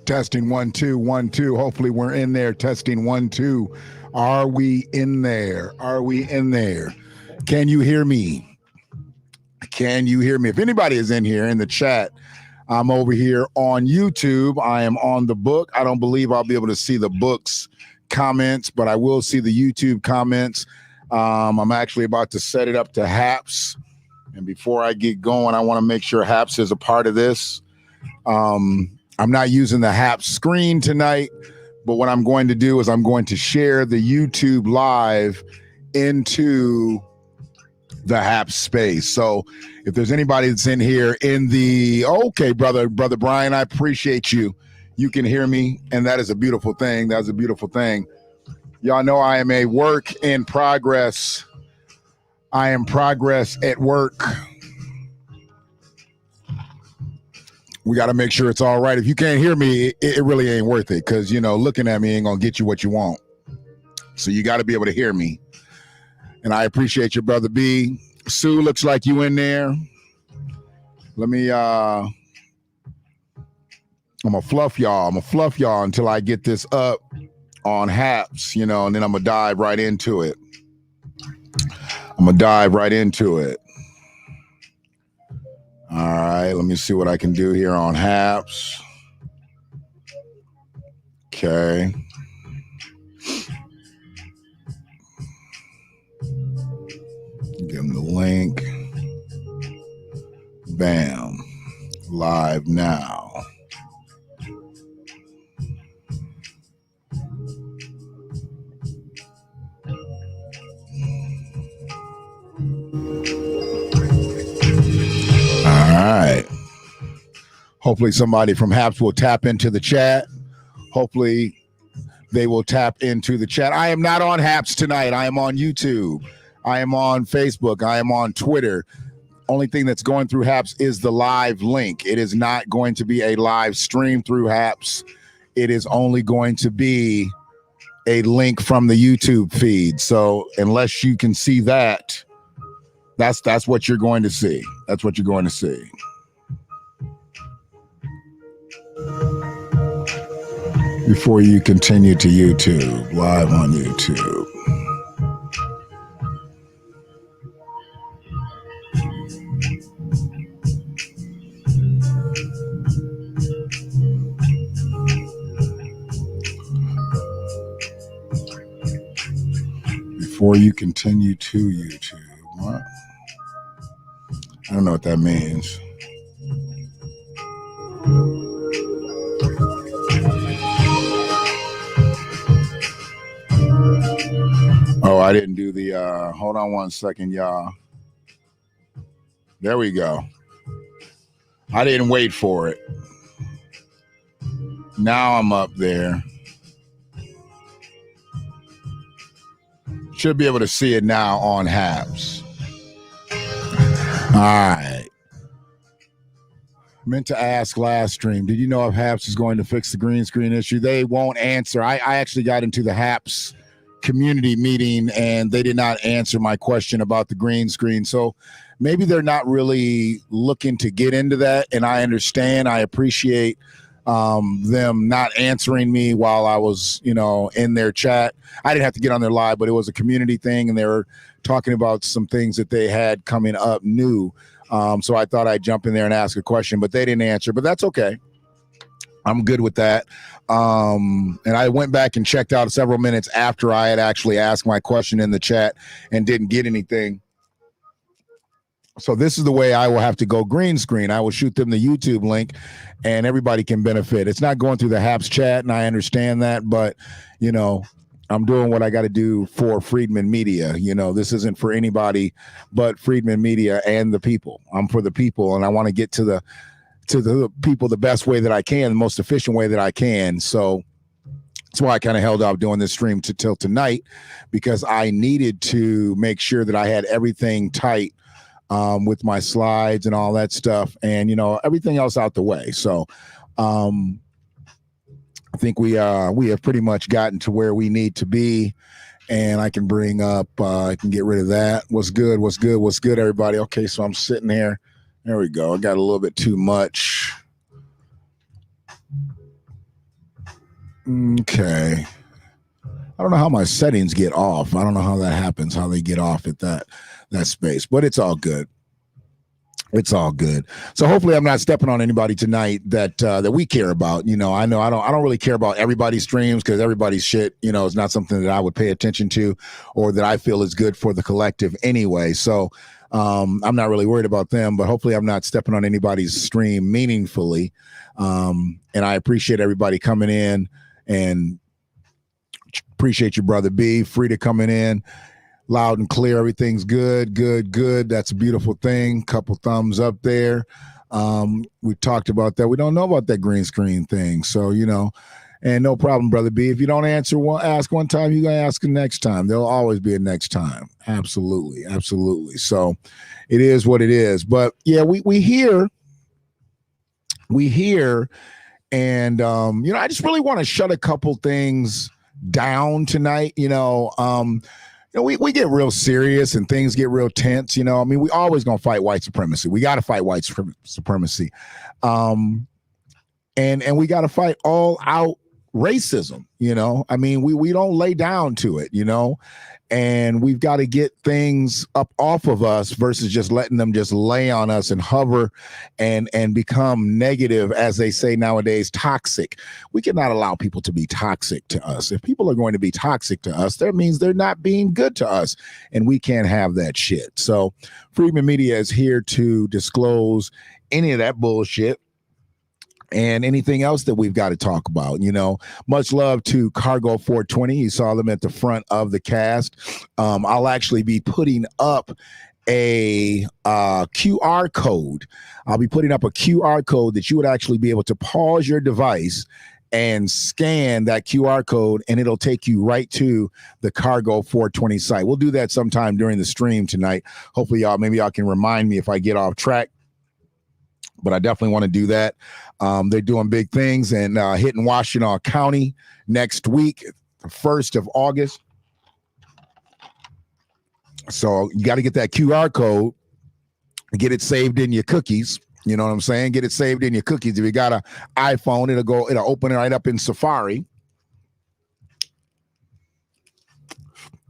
Testing 1 2 1 2. Hopefully we're in there. Testing 1 2. Are we in there? Are we in there? Can you hear me? Can you hear me? If anybody is in here in the chat, I'm over here on YouTube. I am on the book. I don't believe I'll be able to see the book's comments, but I will see the YouTube comments. I'm actually about to set it up to Haps. And before I get going, I want to make sure Haps is a part of this. I'm not using the Haps screen tonight, but what I'm going to do is I'm going to share the YouTube live into the Haps space. So if there's anybody that's in here in the, okay, brother Brian, I appreciate you. You can hear me, and that is a beautiful thing. That's a beautiful thing. Y'all know I am a work in progress. I am progress at work. We got to make sure it's all right. If you can't hear me, it really ain't worth it because, you know, looking at me ain't going to get you what you want. So you got to be able to hear me. And I appreciate your brother B. Sue, looks like you in there. Let me, I'm going to fluff y'all. I'm going to fluff y'all until I get this up on Haps, you know, and then I'm going to dive right into it. I'm going to dive right into it. All right, let me see what I can do here on Haps. Okay. Give them the link. Bam. Live now. All right. Hopefully somebody from Haps will tap into the chat. Hopefully they will tap into the chat. I am not on Haps tonight. I am on YouTube. I am on Facebook. I am on Twitter. Only thing that's going through Haps is the live link. It is not going to be a live stream through Haps. It is only going to be a link from the YouTube feed. So unless you can see that, that's what you're going to see. That's what you're going to see. Before you continue to YouTube, live on YouTube. Before you continue to YouTube. What? I don't know what that means. Oh, I didn't do the, hold on one second, y'all. There we go. I didn't wait for it. Now I'm up there. Should be able to see it now on Haps. All right. Meant to ask last stream, did you know if Haps is going to fix the green screen issue? They won't answer. I actually got into the Haps community meeting and they did not answer my question about the green screen. So maybe they're not really looking to get into that. And I understand, I appreciate them not answering me while I was, you know, in their chat. I didn't have to get on their live, but it was a community thing and they were talking about some things that they had coming up new. So I thought I'd jump in there and ask a question, but they didn't answer, but that's okay. I'm good with that. And I went back and checked out several minutes after I had actually asked my question in the chat and didn't get anything. So this is the way I will have to go green screen. I will shoot them the YouTube link and everybody can benefit. It's not going through the Haps chat and I understand that, but you know, I'm doing what I got to do for Friedman Media. You know, this isn't for anybody but Friedman Media and the people. I'm for the people and I want to get to the people the best way that I can, the most efficient way that I can. So that's why I kind of held off doing this stream till tonight, because I needed to make sure that I had everything tight with my slides and all that stuff and, you know, everything else out the way. So I think we have pretty much gotten to where we need to be. And I can bring up, I can get rid of that. What's good, everybody? Okay, so I'm sitting here. There we go. I got a little bit too much. Okay. I don't know how my settings get off. I don't know how that happens, how they get off at that space, but it's all good. It's all good. So hopefully I'm not stepping on anybody tonight that we care about. You know I don't really care about everybody's streams because everybody's shit, is not something that I would pay attention to or that I feel is good for the collective anyway. So I'm not really worried about them, but hopefully I'm not stepping on anybody's stream meaningfully. And I appreciate everybody coming in and appreciate you, Brother B. Free to coming in. Loud and clear. Everything's good. That's a beautiful thing. Couple thumbs up there. We talked about that. We don't know about that green screen thing. So, and no problem, Brother B. If you don't ask one time, you're going to ask the next time. There'll always be a next time. Absolutely. So it is what it is. But yeah, we hear. And, I just really want to shut a couple things down tonight. We get real serious and things get real tense. We always gonna fight white supremacy. We got to fight white supremacy, and we got to fight all out racism. We don't lay down to it. And we've got to get things up off of us versus just letting them just lay on us and hover and become negative, as they say nowadays, toxic. We cannot allow people to be toxic to us. If people are going to be toxic to us, that means they're not being good to us, and we can't have that shit. So Freedom Media is here to disclose any of that bullshit and anything else that we've got to talk about. Much love to Cargo 420. You saw them at the front of the cast. I'll actually be putting up a QR code. I'll be putting up a QR code that you would actually be able to pause your device and scan that QR code, and it'll take you right to the Cargo 420 site. We'll do that sometime during the stream tonight. Hopefully, maybe y'all can remind me if I get off track. But I definitely want to do that. They're doing big things and hitting Washtenaw County next week, the 1st of August. So you got to get that QR code, get it saved in your cookies. You know what I'm saying? Get it saved in your cookies. If you got an iPhone, it'll open it right up in Safari.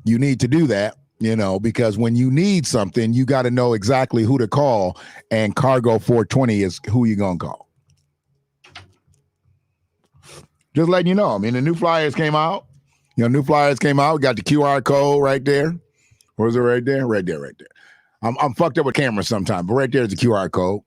You need to do that. Because when you need something, you got to know exactly who to call, and Cargo 420 is who you're going to call. Just letting you know. The new flyers came out. We got the QR code right there. Or is it right there? Right there. I'm fucked up with cameras sometimes, but right there is the QR code.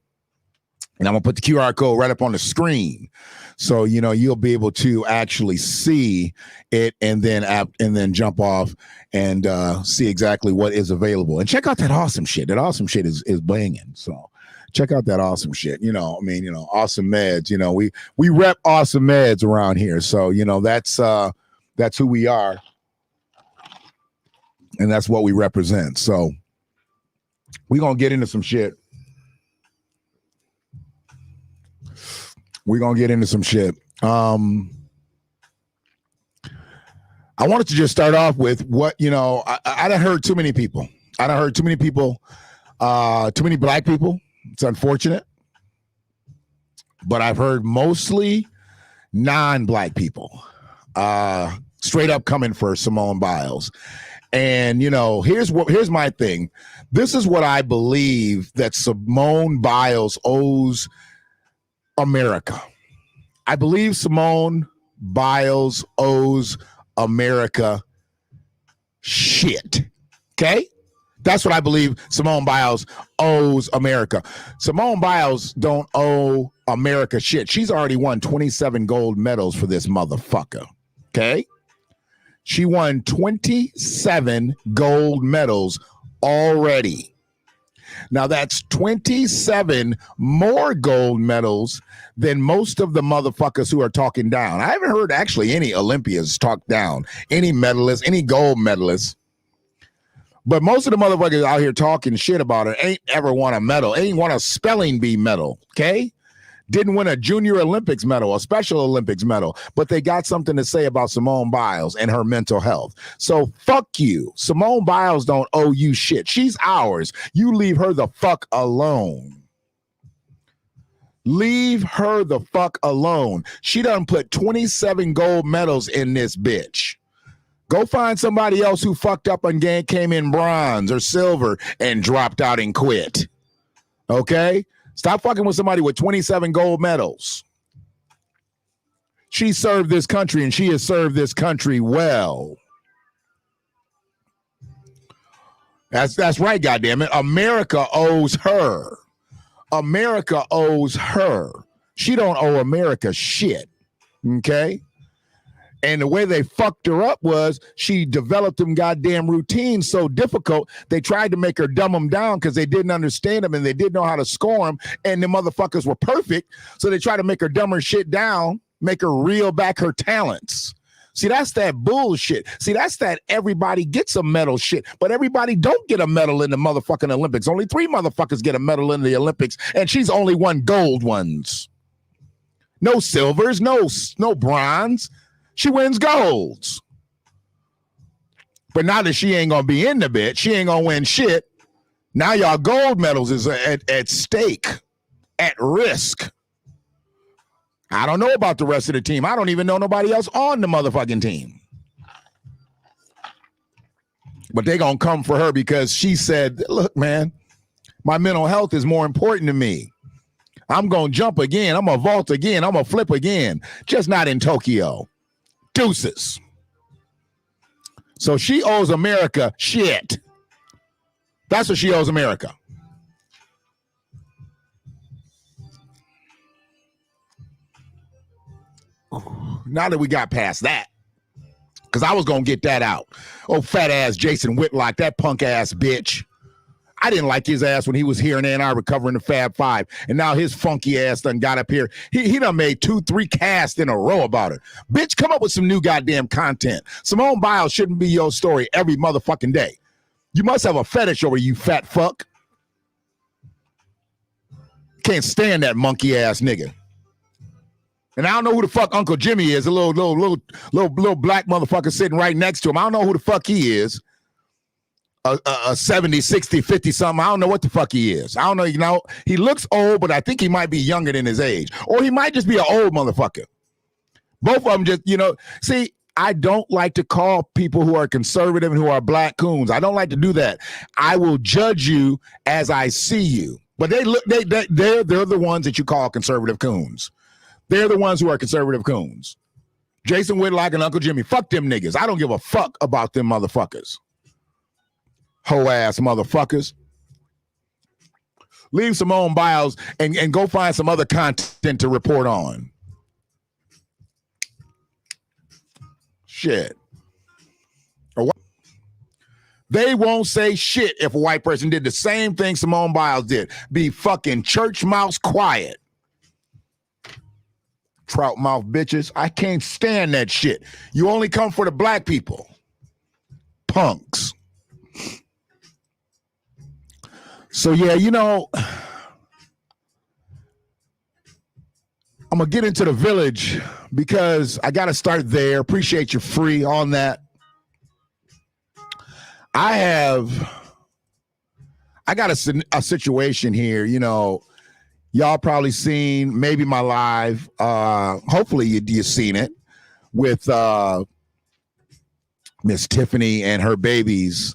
And I'm going to put the QR code right up on the screen. So, you'll be able to actually see it and then jump off and see exactly what is available. And check out that awesome shit. That awesome shit is banging. So check out that awesome shit. Awesome meds. We rep awesome meds around here. So, that's who we are. And that's what we represent. So we're going to get into some shit. I wanted to just start off with what, I done heard too many people. Too many black people. It's unfortunate. But I've heard mostly non-black people straight up coming for Simone Biles. And, here's my thing. This is what I believe that Simone Biles owes America. I believe Simone Biles owes America shit. Okay? That's what I believe Simone Biles owes America. Simone Biles don't owe America shit. She's already won 27 gold medals for this motherfucker. Okay? She won 27 gold medals already. Now, that's 27 more gold medals than most of the motherfuckers who are talking down. I haven't heard actually any Olympians talk down, any medalists, any gold medalists. But most of the motherfuckers out here talking shit about her ain't ever won a medal, ain't won a spelling bee medal, okay? Didn't win a Junior Olympics medal, a Special Olympics medal, but they got something to say about Simone Biles and her mental health. So fuck you. Simone Biles don't owe you shit. She's ours. You leave her the fuck alone. Leave her the fuck alone. She done put 27 gold medals in this bitch. Go find somebody else who fucked up and came in bronze or silver and dropped out and quit. Okay? Stop fucking with somebody with 27 gold medals. She served this country, and she has served this country well. That's right, goddammit. America owes her. America owes her. She don't owe America shit. Okay? And the way they fucked her up was she developed them goddamn routines so difficult, they tried to make her dumb them down because they didn't understand them and they didn't know how to score them, and the motherfuckers were perfect, so they tried to make her dumb her shit down, make her reel back her talents. See, that's that bullshit. See, that's that everybody gets a medal shit, but everybody don't get a medal in the motherfucking Olympics. Only 3 motherfuckers get a medal in the Olympics, and she's only won gold ones. No silvers, no bronze. She wins golds. But now that she ain't gonna be in the bitch, she ain't gonna win shit. Now y'all gold medals is at stake, at risk. I don't know about the rest of the team. I don't even know nobody else on the motherfucking team. But they gonna come for her because she said, look, man, my mental health is more important to me. I'm gonna jump again. I'm gonna vault again. I'm gonna flip again. Just not in Tokyo. Deuces. So she owes America shit. That's what she owes America. Now that we got past that, because I was going to get that out. Oh, fat ass Jason Whitlock, that punk ass bitch. I didn't like his ass when he was here in Ann Arbor covering the Fab Five. And now his funky ass done got up here. He done made 2-3 casts in a row about it. Bitch, come up with some new goddamn content. Simone Biles shouldn't be your story every motherfucking day. You must have a fetish over you fat fuck. Can't stand that monkey ass nigga. And I don't know who the fuck Uncle Jimmy is, a little black motherfucker sitting right next to him. I don't know who the fuck he is. A 70, 60, 50 something. I don't know what the fuck he is. I don't know, you know. He looks old, but I think he might be younger than his age. Or he might just be an old motherfucker. Both of them just, you know. See, I don't like to call people who are conservative and who are black coons. I don't like to do that. I will judge you as I see you. But they're the ones that you call conservative coons. They're the ones who are conservative coons. Jason Whitlock and Uncle Jimmy. Fuck them niggas. I don't give a fuck about them motherfuckers. Hoe ass motherfuckers. Leave Simone Biles and go find some other content to report on. Shit. They won't say shit if a white person did the same thing Simone Biles did. Be fucking church mouse quiet. Trout mouth bitches. I can't stand that shit. You only come for the black people. Punks. So yeah, you know, I'm gonna get into the village because I gotta start there. Appreciate you free on that. I got a situation here, you know. Y'all probably seen maybe my live. Hopefully you seen it with Miss Tiffany and her babies,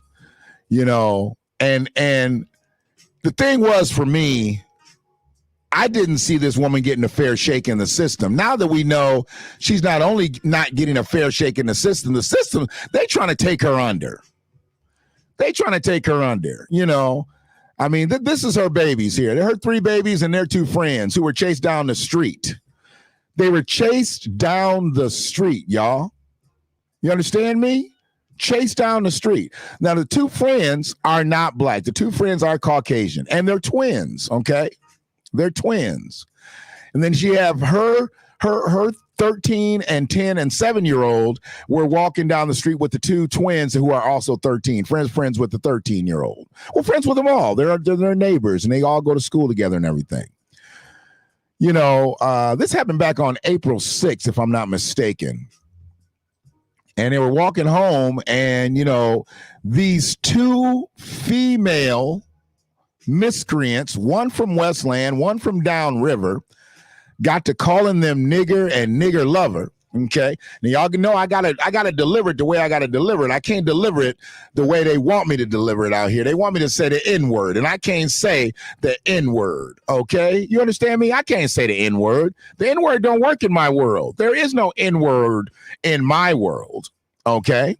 you know, and the thing was for me, I didn't see this woman getting a fair shake in the system. Now that we know she's not only not getting a fair shake in the system, they trying to take her under. You know. I mean, this is her babies here. They're her 3 babies and their 2 friends who were chased down the street. They were chased down the street, y'all. You understand me? Chased down the street. Now, the 2 friends are not black. The 2 friends are Caucasian, and they're twins, okay? They're twins. And then she have her 13 and 10 and 7-year-old were walking down the street with the 2 twins who are also 13, friends with the 13-year-old. Well, friends with them all. They're neighbors, and they all go to school together and everything. You know, this happened back on April 6th, if I'm not mistaken. And they were walking home, and, you know, these 2 female miscreants, one from Westland, one from downriver, got to calling them nigger and nigger lover. Okay. Now y'all know I gotta deliver it the way I gotta deliver it. I can't deliver it the way they want me to deliver it out here. They want me to say the N-word, and I can't say the N-word. Okay. You understand me? I can't say the N-word. The N-word don't work in my world. There is no N-word in my world. Okay.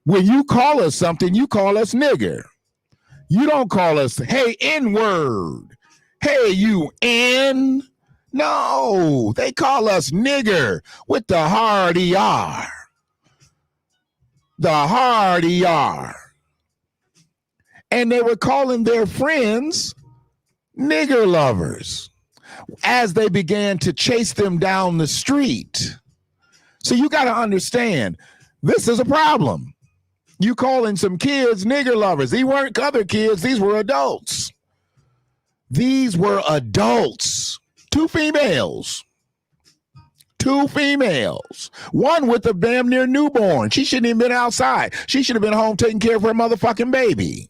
When you call us something, you call us nigger. You don't call us, hey, N-word. Hey, you N. No, they call us nigger with the hard ER. The hard ER. And they were calling their friends nigger lovers as they began to chase them down the street. So you got to understand, this is a problem. You calling some kids nigger lovers. These weren't other kids. These were adults. These were adults. Two females. One with a damn near newborn. She shouldn't even been outside. She should have been home taking care of her motherfucking baby.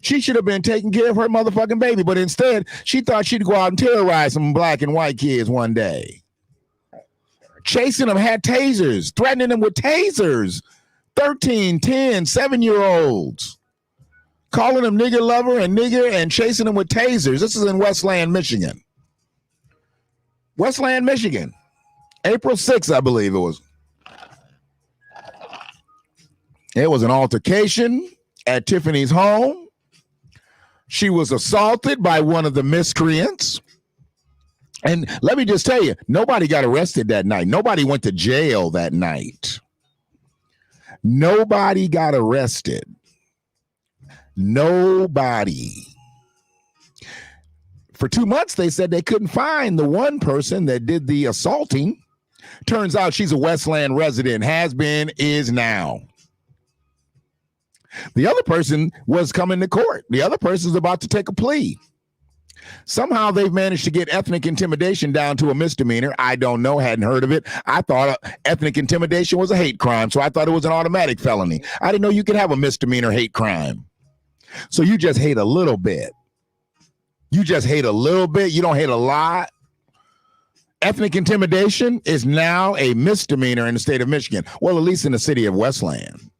She should have been taking care of her motherfucking baby, but instead, she thought she'd go out and terrorize some black and white kids one day. Chasing them, had tasers, threatening them with tasers. 13, 10, 7-year-olds. Calling them nigger lover and nigger and chasing them with tasers. This is in Westland, Michigan. Westland, Michigan. April 6th, I believe it was. It was an altercation at Tiffany's home. She was assaulted by one of the miscreants. And let me just tell you, nobody got arrested that night. Nobody went to jail that night. Nobody got arrested. Nobody. For 2 months, they said they couldn't find the one person that did the assaulting. Turns out she's a Westland resident, has been, is now. The other person was coming to court. The other person's about to take a plea. Somehow they've managed to get ethnic intimidation down to a misdemeanor. I don't know, hadn't heard of it. I thought ethnic intimidation was a hate crime, so I thought it was an automatic felony. I didn't know you could have a misdemeanor hate crime. So you just hate a little bit. You just hate a little bit. You don't hate a lot. Ethnic intimidation is now a misdemeanor in the state of Michigan. Well, at least in the city of Westland.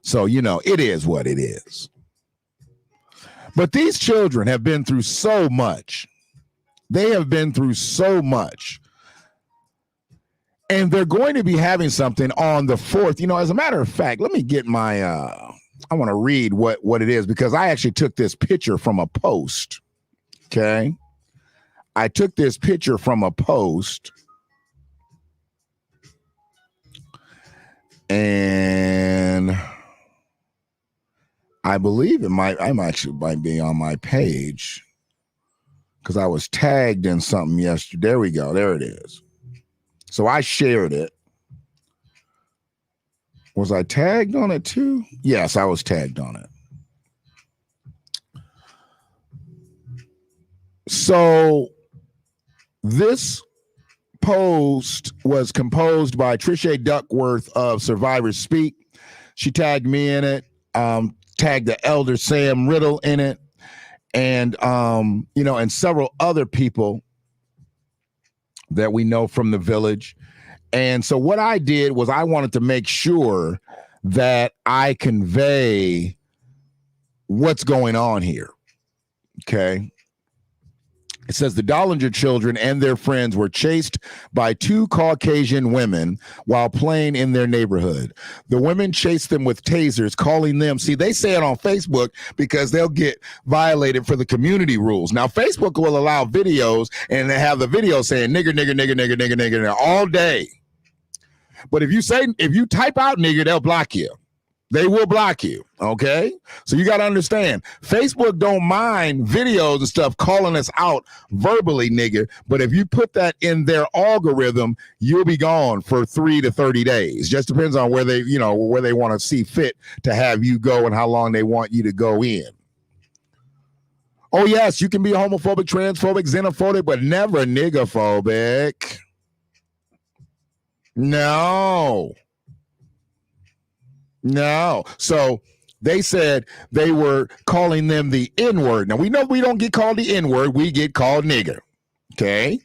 So, you know, it is what it is. But these children have been through so much. They have been through so much. And they're going to be having something on the 4th. You know, as a matter of fact, let me get my, I want to read what it is, because I actually took this picture from a post. Okay. I took this picture from a post. And I believe it might be on my page, because I was tagged in something yesterday. There we go. There it is. So I shared it. Was I tagged on it too? Yes, I was tagged on it. So this post was composed by Trisha Duckworth of Survivors Speak. She tagged me in it. Tagged the elder Sam Riddle in it, and you know, and several other people that we know from the village. And so what I did was I wanted to make sure that I convey what's going on here. Okay. It says the Dollinger children and their friends were chased by 2 Caucasian women while playing in their neighborhood. The women chased them with tasers, calling them, see, they say it on Facebook because they'll get violated for the community rules. Now, Facebook will allow videos, and they have the video saying nigger, nigger, nigger, nigger, nigger, nigger all day. But if you type out nigger, they'll block you. They will block you, okay? So you got to understand, Facebook don't mind videos and stuff calling us out verbally, nigger, but if you put that in their algorithm, you'll be gone for 3 to 30 days. Just depends on where they want to see fit to have you go and how long they want you to go in. Oh, yes, you can be homophobic, transphobic, xenophobic, but never niggerphobic. No. So They said they were calling them the N-word. Now, we know we don't get called the N-word. We get called nigger. Okay?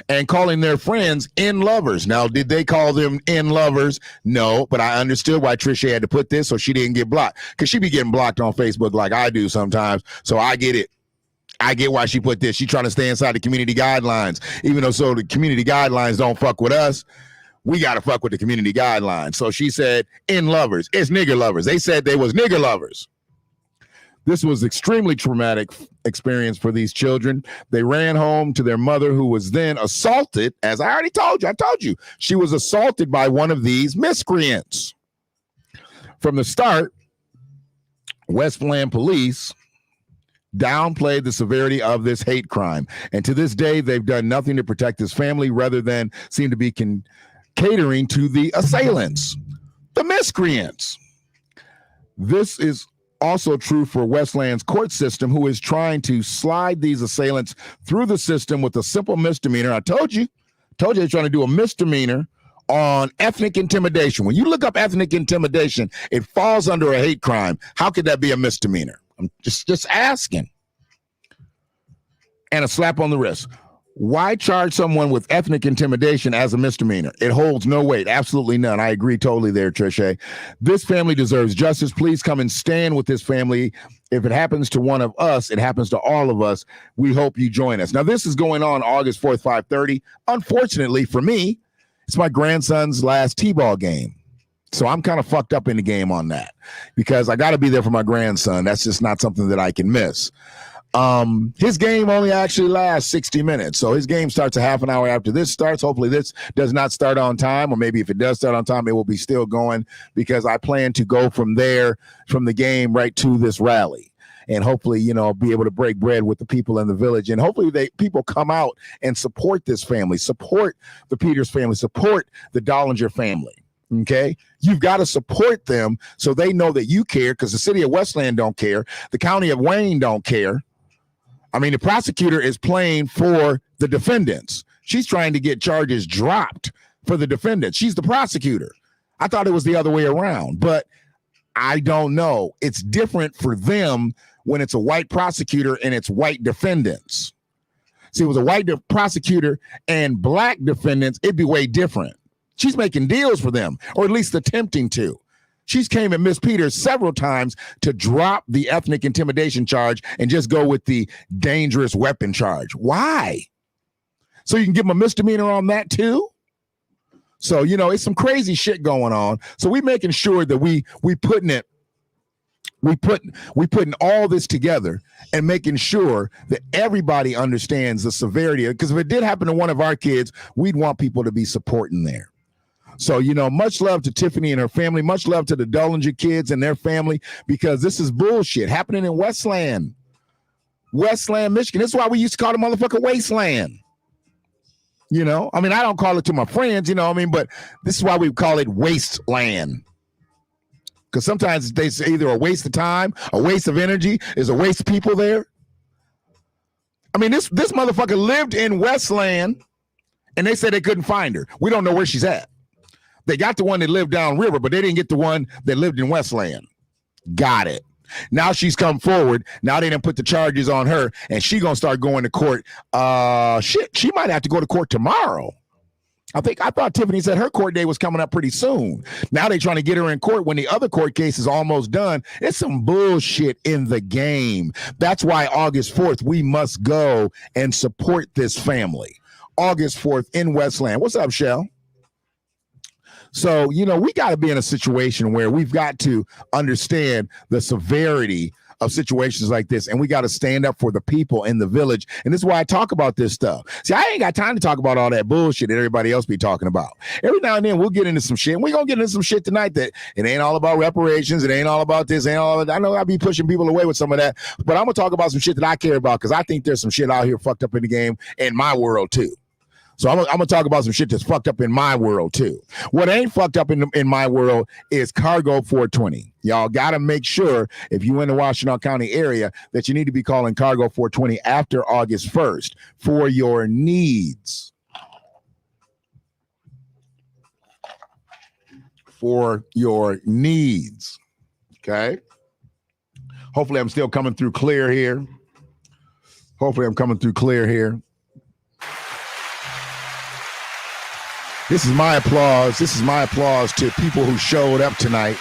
And calling their friends N lovers. Now, did they call them N lovers? No, but I understood why Trisha had to put this so she didn't get blocked. Because she be getting blocked on Facebook like I do sometimes. So I get it. I get why she put this. She's trying to stay inside the community guidelines. Even though the community guidelines don't fuck with us, we got to fuck with the community guidelines. So she said, N lovers. It's nigger lovers. They said they was nigger lovers. This was extremely traumatic experience for these children. They ran home to their mother, who was then assaulted. As I already told you, she was assaulted by one of these miscreants. From the start, Westland police downplayed the severity of this hate crime. And to this day, they've done nothing to protect his family rather than seem to be catering to the assailants, the miscreants. This is also true for Westland's court system, who is trying to slide these assailants through the system with a simple misdemeanor. I told you they're trying to do a misdemeanor on ethnic intimidation. When you look up ethnic intimidation, it falls under a hate crime. How could that be a misdemeanor? I'm just asking. And a slap on the wrist. Why charge someone with ethnic intimidation as a misdemeanor? It holds no weight. Absolutely none. I agree totally there, Trisha. This family deserves justice. Please come and stand with this family. If it happens to one of us, it happens to all of us. We hope you join us. Now, this is going on August 4th, 5:30. Unfortunately for me, it's my grandson's last T-ball game. So I'm kind of fucked up in the game on that because I got to be there for my grandson. That's just not something that I can miss. His game only actually lasts 60 minutes. So his game starts a half an hour after this starts. Hopefully this does not start on time, or maybe if it does start on time, it will be still going because I plan to go from there, from the game right to this rally. And hopefully, be able to break bread with the people in the village. And hopefully people come out and support this family, support the Peters family, support the Dollinger family. Okay, you've got to support them so they know that you care, because the city of Westland don't care. The county of Wayne don't care. I mean, the prosecutor is playing for the defendants. She's trying to get charges dropped for the defendants. She's the prosecutor. I thought it was the other way around, but I don't know. It's different for them when it's a white prosecutor and it's white defendants. See, it was a white prosecutor and black defendants, it'd be way different. She's making deals for them, or at least attempting to. She's came at Miss Peters several times to drop the ethnic intimidation charge and just go with the dangerous weapon charge. Why? So you can give them a misdemeanor on that too? So, it's some crazy shit going on. So we making sure that we putting all this together and making sure that everybody understands the severity. Because if it did happen to one of our kids, we'd want people to be supporting there. So, much love to Tiffany and her family. Much love to the Dollinger kids and their family, because this is bullshit happening in Westland, Michigan. This is why we used to call the motherfucker Wasteland. I don't call it to my friends, but this is why we call it Wasteland. Because sometimes they say either a waste of time, a waste of energy, is a waste of people there. I mean, this motherfucker lived in Westland, and they said they couldn't find her. We don't know where she's at. They got the one that lived downriver, but they didn't get the one that lived in Westland. Got it. Now she's come forward. Now they didn't put the charges on her, and she gonna start going to court. She might have to go to court tomorrow. I thought Tiffany said her court date was coming up pretty soon. Now they trying to get her in court when the other court case is almost done. It's some bullshit in the game. That's why August 4th, we must go and support this family. August 4th in Westland. What's up, Shell? So, we got to be in a situation where we've got to understand the severity of situations like this, and we got to stand up for the people in the village. And this is why I talk about this stuff. See, I ain't got time to talk about all that bullshit that everybody else be talking about. Every now and then we'll get into some shit, and we're going to get into some shit tonight that it ain't all about reparations. It ain't all about this. I know I'll be pushing people away with some of that, but I'm going to talk about some shit that I care about, because I think there's some shit out here fucked up in the game in my world too. So I'm going to talk about some shit that's fucked up in my world too. What ain't fucked up in my world is Cargo 420. Y'all got to make sure, if you in the Washtenaw County area, that you need to be calling Cargo 420 after August 1st for your needs. For your needs. Okay. Hopefully I'm still coming through clear here. Hopefully I'm coming through clear here. This is my applause. This is my applause to people who showed up tonight,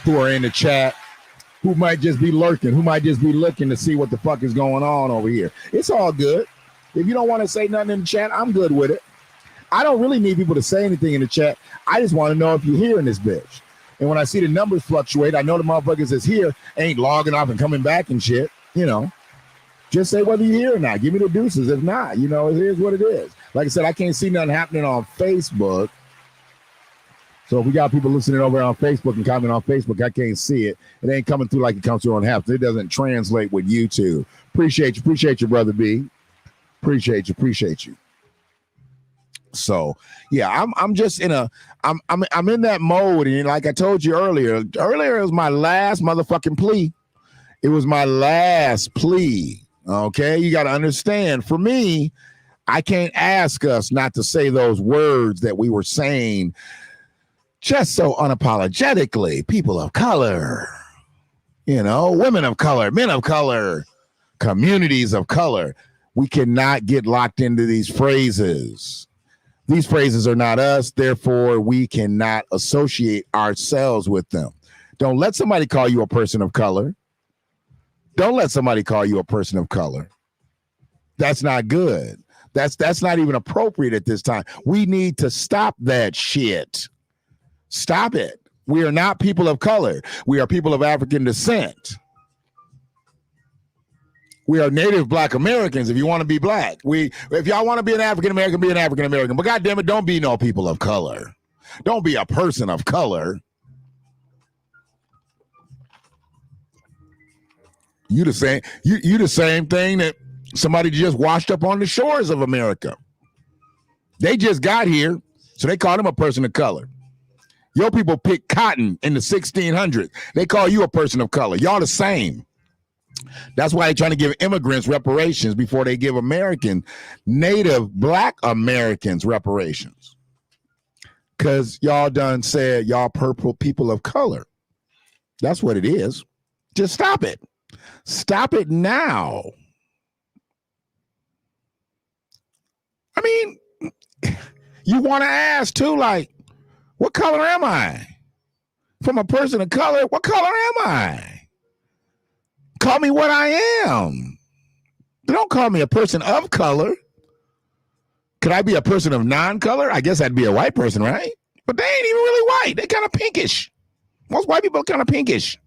who are in the chat, who might just be lurking, who might just be looking to see what the fuck is going on over here. It's all good. If you don't want to say nothing in the chat, I'm good with it. I don't really need people to say anything in the chat. I just want to know if you're here in this bitch. And when I see the numbers fluctuate, I know the motherfuckers that's here ain't logging off and coming back and shit. You know, just say whether you're here or not. Give me the deuces. If not, you know, it is what it is. Like I said, I can't see nothing happening on Facebook. So if we got people listening over on Facebook and commenting on Facebook, I can't see it. It ain't coming through like it comes through on half. It doesn't translate with YouTube. Appreciate you, brother B. Appreciate you. So yeah, I'm just in a I'm in that mode, and like I told you earlier it was my last motherfucking plea. It was my last plea. Okay, you got to understand. For me, I can't ask us not to say those words that we were saying just so unapologetically. People of color, you know, women of color, men of color, communities of color. We cannot get locked into these phrases. These phrases are not us, therefore we cannot associate ourselves with them. Don't let somebody call you a person of color. Don't let somebody call you a person of color. That's not good. That's not even appropriate at this time. We need to stop that shit. Stop it. We are not people of color. We are people of African descent. We are native Black Americans. If you want to be Black, if y'all want to be an African American, be an African American. But goddamn it, don't be no people of color. Don't be a person of color. You the same. You the same thing that somebody just washed up on the shores of America. They just got here, so they call them a person of color. Your people picked cotton in the 1600s. They call you a person of color. Y'all the same. That's why they're trying to give immigrants reparations before they give native Black Americans reparations. Because y'all done said y'all purple people of color. That's what it is. Just stop it. Stop it now. I mean, you want to ask too, like, what color am I? From a person of color, what color am I? Call me what I am. Don't call me a person of color. Could I be a person of non-color? I guess I'd be a white person, right? But they ain't even really white. They kind of pinkish. Most white people are kind of pinkish.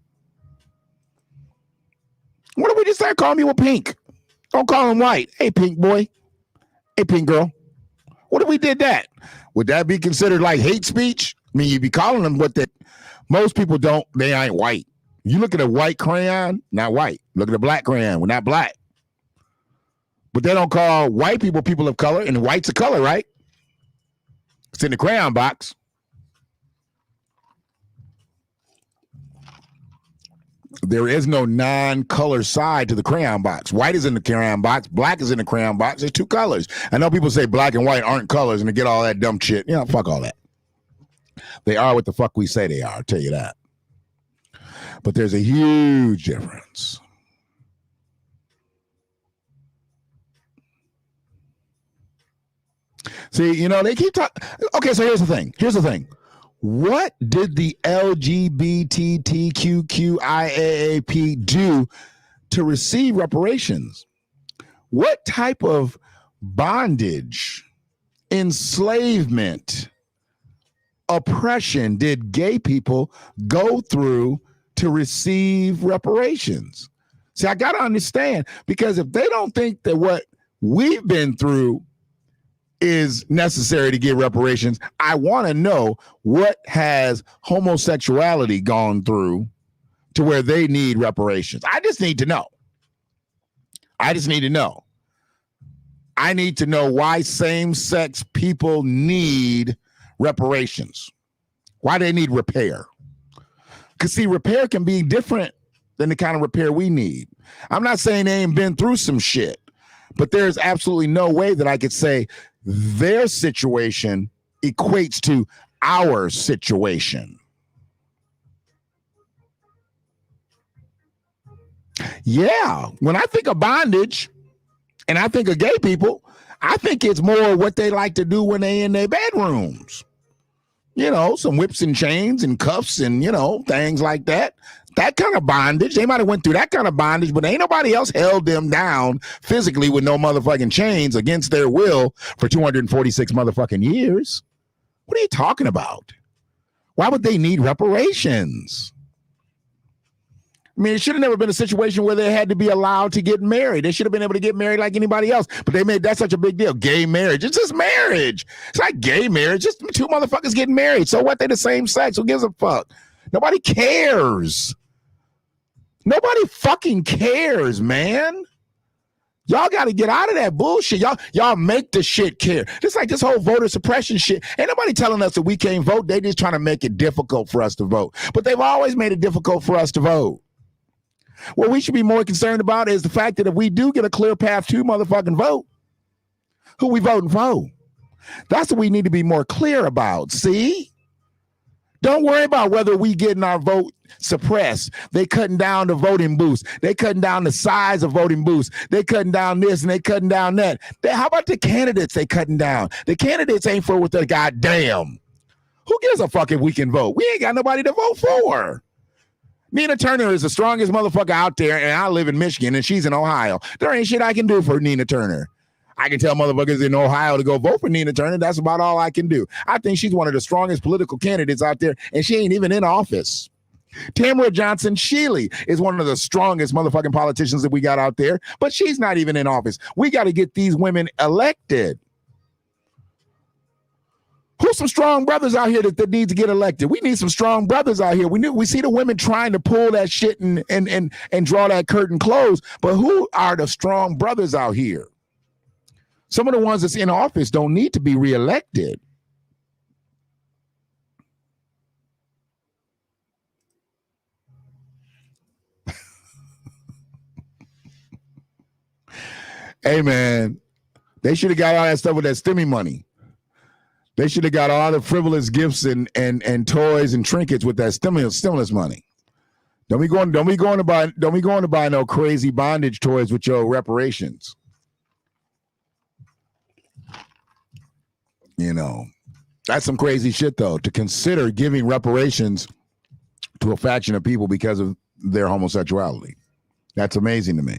What if we just start calling people pink? Don't call them white. Hey, pink boy. Hey, pink girl. What if we did that? Would that be considered like hate speech? I mean, you'd be calling them what that. Most people don't. They ain't white. You look at a white crayon, not white. Look at a black crayon, we're not black. But they don't call white people people of color, and white's a color, right? It's in the crayon box. There is no non-color side to the crayon box. White is in the crayon box. Black is in the crayon box. There's two colors. I know people say black and white aren't colors and they get all that dumb shit. You know, fuck all that. They are what the fuck we say they are, I'll tell you that. But there's a huge difference. See, you know, they keep talking. Okay, so here's the thing. What did the LGBTQIAAP do to receive reparations? What type of bondage, enslavement, oppression did gay people go through to receive reparations? See, I got to understand, because if they don't think that what we've been through is necessary to give reparations, I want to know, what has homosexuality gone through to where they need reparations? I just need to know. I need to know why same-sex people need reparations. Why they need repair. Because, see, repair can be different than the kind of repair we need. I'm not saying they ain't been through some shit, but there's absolutely no way that I could say their situation equates to our situation. Yeah. When I think of bondage and I think of gay people, I think it's more what they like to do when they in their bedrooms. You know, some whips and chains and cuffs and, you know, things like that. That kind of bondage. They might have went through that kind of bondage, but ain't nobody else held them down physically with no motherfucking chains against their will for 246 motherfucking years. What are you talking about? Why would they need reparations? I mean, it should have never been a situation where they had to be allowed to get married. They should have been able to get married like anybody else, but they made that such a big deal. Gay marriage. It's just marriage. It's like gay marriage. Just two motherfuckers getting married. So what? They the same sex. Who gives a fuck? Nobody cares. Nobody fucking cares, man. Y'all got to get out of that bullshit. Y'all make the shit care. Just like this whole voter suppression shit. Ain't nobody telling us that we can't vote. They just trying to make it difficult for us to vote. But they've always made it difficult for us to vote. What we should be more concerned about is the fact that if we do get a clear path to motherfucking vote, who we voting for? That's what we need to be more clear about. See? Don't worry about whether we getting our vote suppressed. They cutting down the voting booths. They cutting down the size of voting booths. They cutting down this and they cutting down that. How about the candidates they cutting down? The candidates ain't for what the goddamn. Who gives a fuck if we can vote? We ain't got nobody to vote for. Nina Turner is the strongest motherfucker out there, and I live in Michigan, and she's in Ohio. There ain't shit I can do for Nina Turner. I can tell motherfuckers in Ohio to go vote for Nina Turner. That's about all I can do. I think she's one of the strongest political candidates out there, and she ain't even in office. Tamara Johnson Shealy is one of the strongest motherfucking politicians that we got out there, but she's not even in office. We got to get these women elected. Who's some strong brothers out here that need to get elected? We need some strong brothers out here. We see the women trying to pull that shit and draw that curtain closed, but who are the strong brothers out here? Some of the ones that's in office don't need to be reelected. Hey, man, they should have got all that stuff with that STEMI money. They should have got all the frivolous gifts and toys and trinkets with that stimulus money. Don't be going to buy no crazy bondage toys with your reparations. You know, that's some crazy shit though, to consider giving reparations to a faction of people because of their homosexuality. That's amazing to me.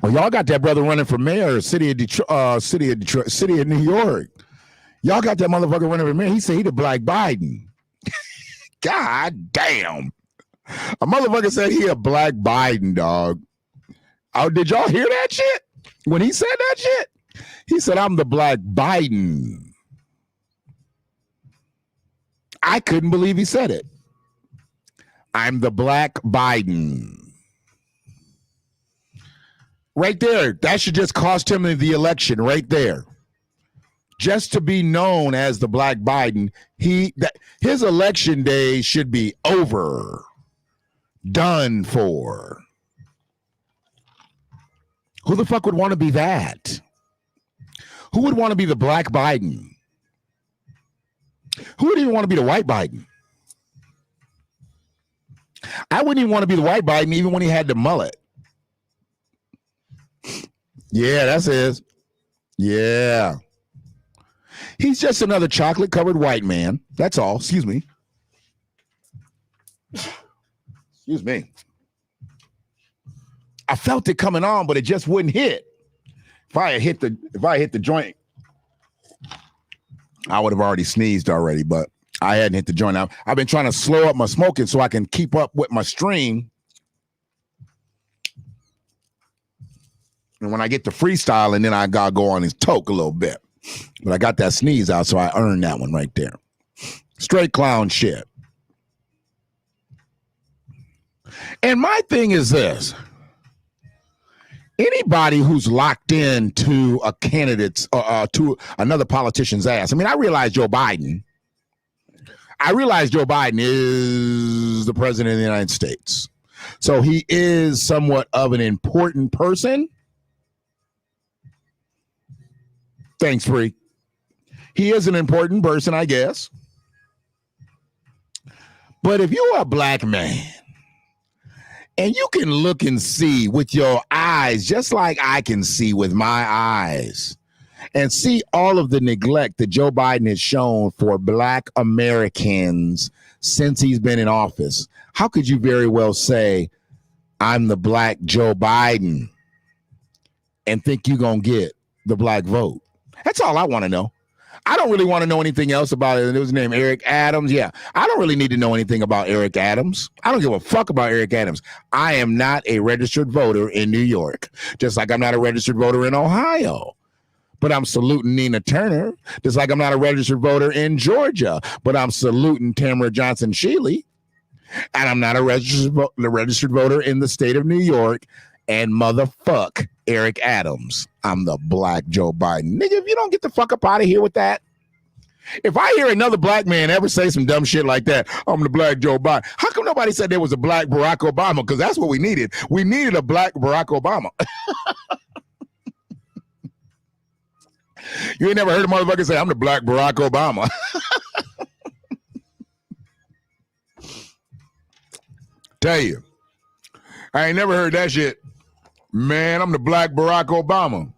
Well, y'all got that brother running for mayor, city of New York. Y'all got that motherfucker running for mayor. He said he the Black Biden. God damn. A motherfucker said he a Black Biden, dog. Oh, did y'all hear that shit? When he said that shit, he said, I'm the Black Biden. I couldn't believe he said it. I'm the Black Biden. Right there. That should just cost him the election right there. Just to be known as the Black Biden, his election day should be over. Done for. Who the fuck would want to be that? Who would want to be the Black Biden? Who would even want to be the white Biden? I wouldn't even want to be the white Biden even when he had the mullet. Yeah, that's his. Yeah. He's just another chocolate-covered white man. That's all. Excuse me. Excuse me. I felt it coming on, but it just wouldn't hit. If I hit the joint, I would have already sneezed already, but I hadn't hit the joint. I've been trying to slow up my smoking so I can keep up with my stream. And when I get to freestyle, and then I gotta go on his toke a little bit. But I got that sneeze out, so I earned that one right there. Straight clown shit. And my thing is this. Anybody who's locked into a candidate's to another politician's ass. I mean, I realize Joe Biden is the president of the United States. So he is somewhat of an important person. Thanks, Free. He is an important person, I guess. But if you're a black man and you can look and see with your eyes, just like I can see with my eyes, and see all of the neglect that Joe Biden has shown for black Americans since he's been in office, how could you very well say, I'm the black Joe Biden, and think you're going to get the black vote? That's all I want to know. I don't really want to know anything else about it. It was named Eric Adams. Yeah, I don't really need to know anything about Eric Adams. I don't give a fuck about Eric Adams. I am not a registered voter in New York, just like I'm not a registered voter in Ohio. But I'm saluting Nina Turner, just like I'm not a registered voter in Georgia, but I'm saluting Tamara Johnson Shealy. And I'm not a registered voter in the state of New York. And motherfuck Eric Adams. I'm the black Joe Biden. Nigga, if you don't get the fuck up out of here with that. If I hear another black man ever say some dumb shit like that, I'm the black Joe Biden. How come nobody said there was a black Barack Obama? Because that's what we needed. We needed a black Barack Obama. You ain't never heard a motherfucker say, I'm the black Barack Obama. Tell you, I ain't never heard that shit. Man, I'm the black Barack Obama.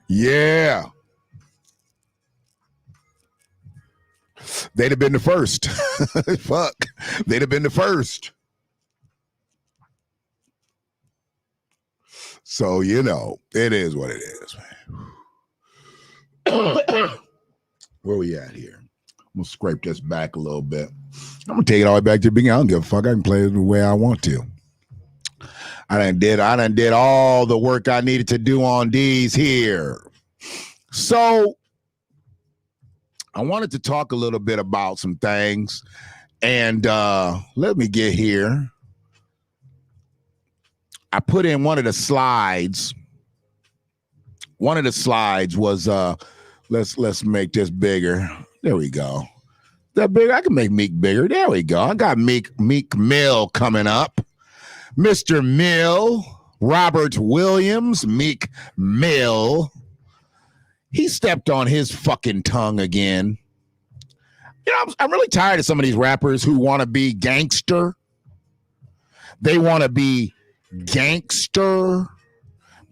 Yeah. They'd have been the first. Fuck. They'd have been the first. So, you know, it is what it is, man. Where we at here? I'm going to scrape this back a little bit. I'm going to take it all the way back to the beginning. I don't give a fuck. I can play it the way I want to. I done did all the work I needed to do on these here. So I wanted to talk a little bit about some things. And let me get here. I put in one of the slides. One of the slides was let's make this bigger. There we go. That bigger. I can make Meek bigger. There we go. I got Meek Mill coming up. Mr. Mill, Robert Williams, Meek Mill. He stepped on his fucking tongue again. You know, I'm really tired of some of these rappers who want to be gangster. They want to be gangster,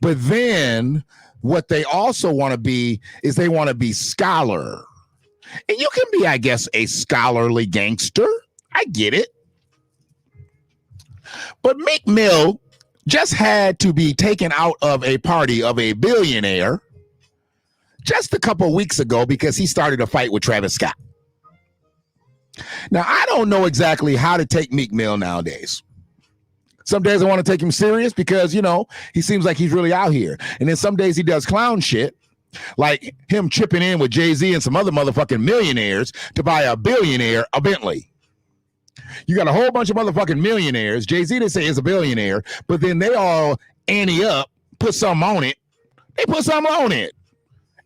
but then what they also want to be is they want to be scholar. And you can be, I guess, a scholarly gangster. I get it. But Meek Mill just had to be taken out of a party of a billionaire just a couple weeks ago because he started a fight with Travis Scott. Now, I don't know exactly how to take Meek Mill nowadays. Some days I want to take him serious because, you know, he seems like he's really out here. And then some days he does clown shit, like him chipping in with Jay-Z and some other motherfucking millionaires to buy a billionaire a Bentley. You got a whole bunch of motherfucking millionaires. Jay-Z, they say, is a billionaire, but then they all ante up, put something on it. They put something on it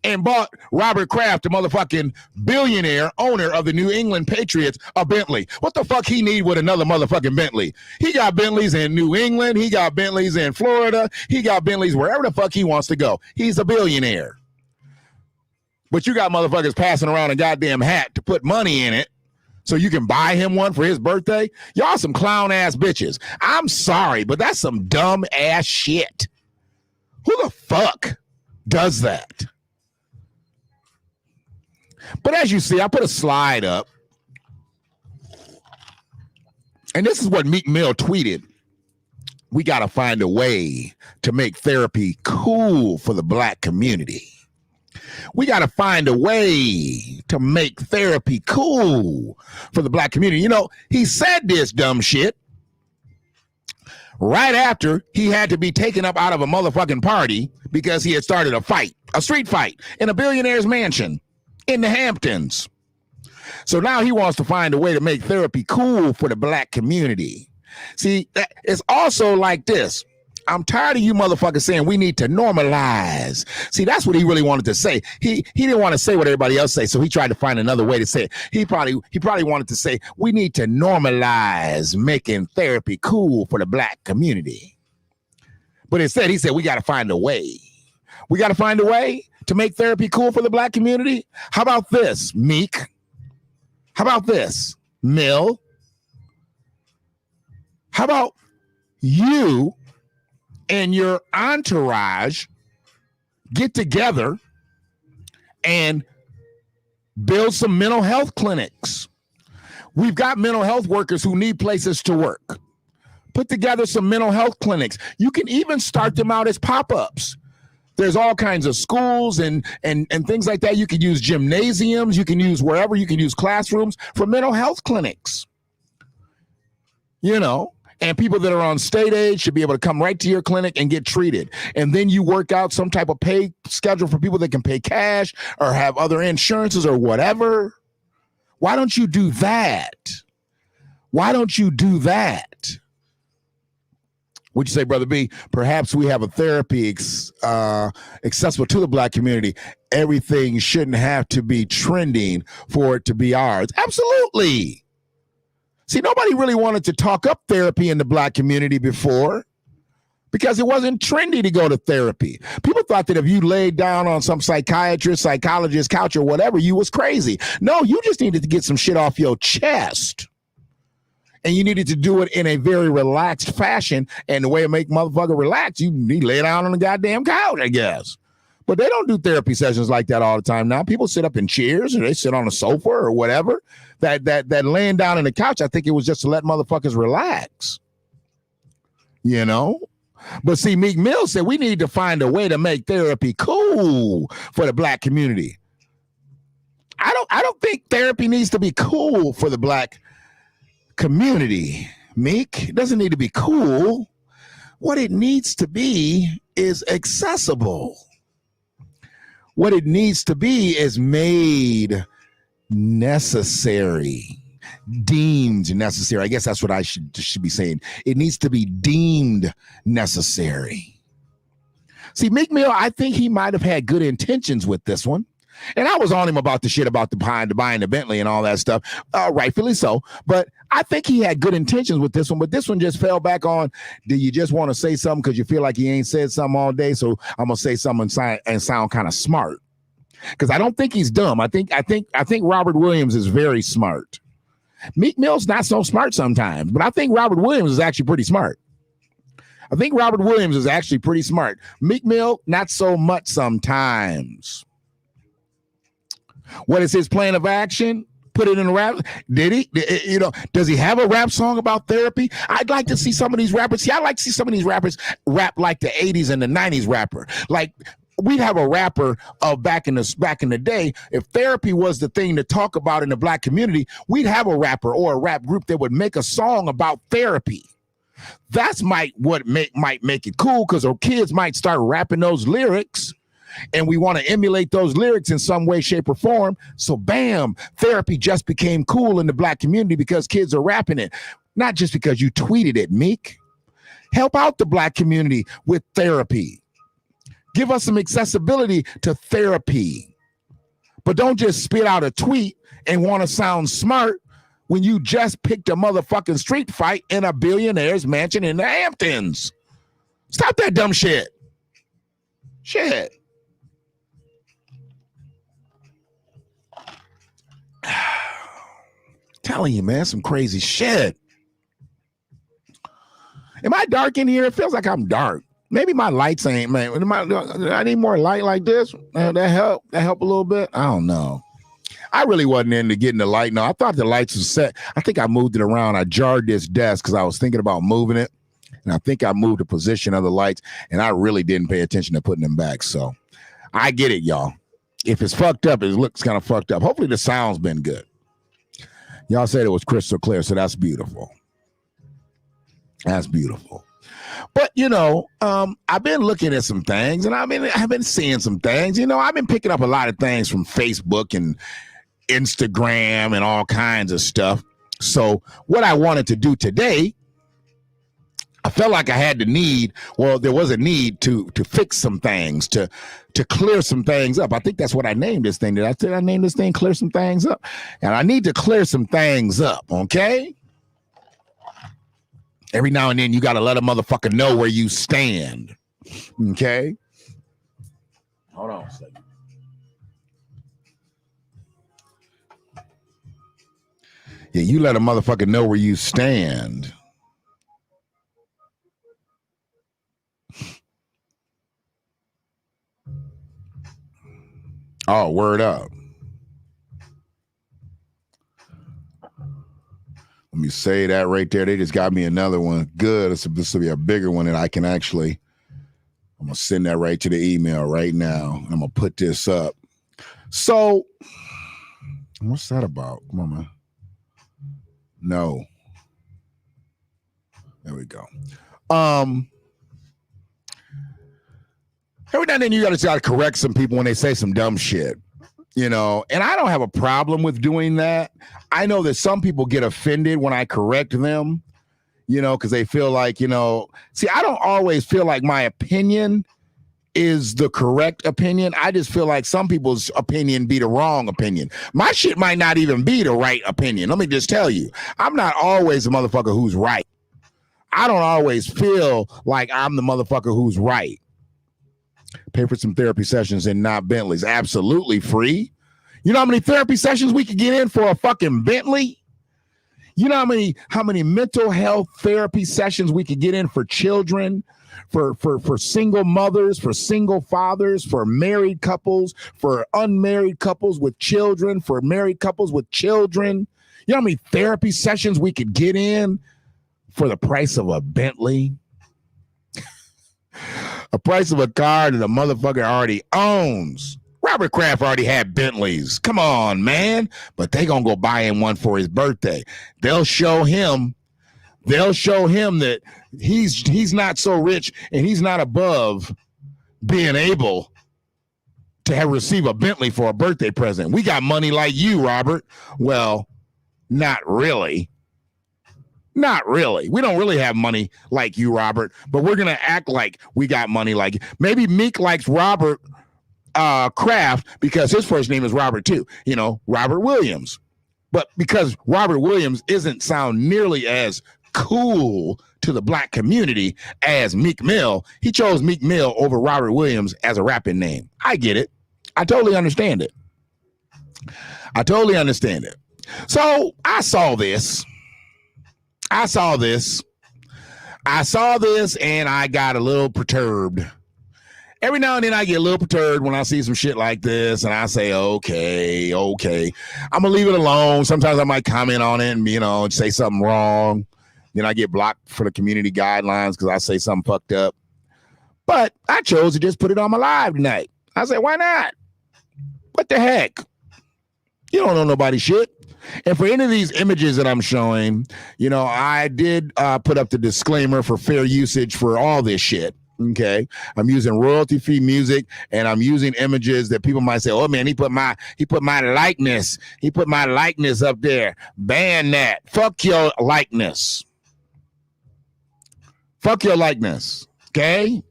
and bought Robert Kraft, the motherfucking billionaire owner of the New England Patriots, a Bentley. What the fuck he need with another motherfucking Bentley? He got Bentleys in New England. He got Bentleys in Florida. He got Bentleys wherever the fuck he wants to go. He's a billionaire. But you got motherfuckers passing around a goddamn hat to put money in it so you can buy him one for his birthday. Y'all some clown ass bitches. I'm sorry, but that's some dumb ass shit. Who the fuck does that? But as you see, I put a slide up. And this is what Meek Mill tweeted. We got to find a way to make therapy cool for the black community. We got to find a way to make therapy cool for the black community. You know, he said this dumb shit right after he had to be taken up out of a motherfucking party because he had started a fight, a street fight in a billionaire's mansion in the Hamptons. So now he wants to find a way to make therapy cool for the black community. See, it's also like this. I'm tired of you motherfuckers saying we need to normalize. See, that's what he really wanted to say. He didn't want to say what everybody else say, so he tried to find another way to say it. He probably wanted to say we need to normalize making therapy cool for the black community. But instead, he said we got to find a way. We got to find a way to make therapy cool for the black community. How about this, Meek? How about this, Mill? How about you and your entourage get together and build some mental health clinics? We've got mental health workers who need places to work. Put together some mental health clinics. You can even start them out as pop-ups. There's all kinds of schools and things like that. You can use gymnasiums. You can use wherever. You can use classrooms for mental health clinics. You know, and people that are on state aid should be able to come right to your clinic and get treated. And then you work out some type of pay schedule for people that can pay cash or have other insurances or whatever. Why don't you do that? Why don't you do that? Would you say, Brother B, perhaps we have a therapy accessible to the Black community? Everything shouldn't have to be trending for it to be ours. Absolutely. See, nobody really wanted to talk up therapy in the Black community before because it wasn't trendy to go to therapy. People thought that if you laid down on some psychiatrist, psychologist couch or whatever, you was crazy. No, you just needed to get some shit off your chest. And you needed to do it in a very relaxed fashion. And the way to make motherfucker relax, you need to lay down on the goddamn couch, I guess. But they don't do therapy sessions like that all the time now. People sit up in chairs or they sit on a sofa or whatever. That laying down on the couch, I think it was just to let motherfuckers relax. You know? But see, Meek Mill said we need to find a way to make therapy cool for the Black community. I don't think therapy needs to be cool for the Black community, Meek. It doesn't need to be cool. What it needs to be is accessible. What it needs to be is made necessary, deemed necessary. I guess that's what I should be saying. It needs to be deemed necessary. See, Meek Mill, I think he might have had good intentions with this one. And I was on him about the shit about the buying the Bentley and all that stuff, rightfully so. But I think he had good intentions with this one. But this one just fell back on, do you just want to say something because you feel like he ain't said something all day? So I'm going to say something and sound kind of smart. Because I don't think he's dumb. I think Robert Williams is very smart. Meek Mill's not so smart sometimes, but I think Robert Williams is actually pretty smart. Meek Mill, not so much sometimes. What is his plan of action? Put it in a rap. Did he? You know, does he have a rap song about therapy? I'd like to see some of these rappers. See, I like to see some of these rappers rap like the 80s and the 90s rapper. Like we'd have a rapper of back in the day. If therapy was the thing to talk about in the Black community, we'd have a rapper or a rap group that would make a song about therapy. That's might make it cool because our kids might start rapping those lyrics. And we want to emulate those lyrics in some way, shape, or form. So bam, therapy just became cool in the Black community because kids are rapping it. Not just because you tweeted it, Meek. Help out the Black community with therapy. Give us some accessibility to therapy. But don't just spit out a tweet and want to sound smart when you just picked a motherfucking street fight in a billionaire's mansion in the Hamptons. Stop that dumb shit. Shit. Telling you, man, some crazy shit. Am I dark in here? It feels like I'm dark. Maybe my lights ain't, man. I need more light like this. That help a little bit. I don't know. I really wasn't into getting the light. No, I thought the lights was set. I think I moved it around. I jarred this desk because I was thinking about moving it. And I think I moved the position of the lights. And I really didn't pay attention to putting them back. So I get it, y'all. If it's fucked up, it looks kind of fucked up. Hopefully the sound's been good. Y'all said it was crystal clear, so that's beautiful. That's beautiful. But, you know, I've been looking at some things, and I've been seeing some things. You know, I've been picking up a lot of things from Facebook and Instagram and all kinds of stuff. So what I wanted to do today, I felt like I had the need. Well, there was a need to fix some things, to clear some things up. I think that's what I named this thing. Did I name this thing Clear Some Things Up? And I need to clear some things up, okay? Every now and then you got to let a motherfucker know where you stand, okay? Hold on a second. Yeah, you let a motherfucker know where you stand. Oh, word up. Let me say that right there. They just got me another one. Good. This will be a bigger one that I can actually. I'm going to send that right to the email right now. I'm going to put this up. So, what's that about? Come on, man. No. There we go. Every now and then you got to correct some people when they say some dumb shit. And I don't have a problem with doing that. I know that some people get offended when I correct them, because they feel like, see, I don't always feel like my opinion is the correct opinion. I just feel like some people's opinion be the wrong opinion. My shit might not even be the right opinion. Let me just tell you, I'm not always the motherfucker who's right. I don't always feel like I'm the motherfucker who's right. Pay for some therapy sessions and not Bentleys. Absolutely free. You know how many therapy sessions we could get in for a fucking Bentley? You know how many mental health therapy sessions we could get in for children, for single mothers, for single fathers, for married couples, for unmarried couples with children, for married couples with children. You know how many therapy sessions we could get in for the price of a Bentley? A price of a car that a motherfucker already owns. Robert Kraft already had Bentleys. Come on, man. But they gonna go buy him one for his birthday. They'll show him that he's not so rich and he's not above being able to receive a Bentley for a birthday present. We got money like you, Robert. Well, not really. Not really. We don't really have money like you, Robert, but we're going to act like we got money like you. Maybe Meek likes Robert Kraft because his first name is Robert too, Robert Williams. But because Robert Williams isn't sound nearly as cool to the black community as Meek Mill, he chose Meek Mill over Robert Williams as a rapping name. I get it. I totally understand it. So I saw this and I got a little perturbed. Every now and then I get a little perturbed when I see some shit like this and I say, okay, I'm gonna leave it alone. Sometimes I might comment on it and, say something wrong. Then I get blocked for the community guidelines because I say something fucked up. But I chose to just put it on my live tonight. I said, why not? What the heck? You don't know nobody's shit. And for any of these images that I'm showing, I did put up the disclaimer for fair usage for all this shit. Okay. I'm using royalty-free music and I'm using images that people might say, oh man, he put my likeness. He put my likeness up there. Ban that. Fuck your likeness. Okay.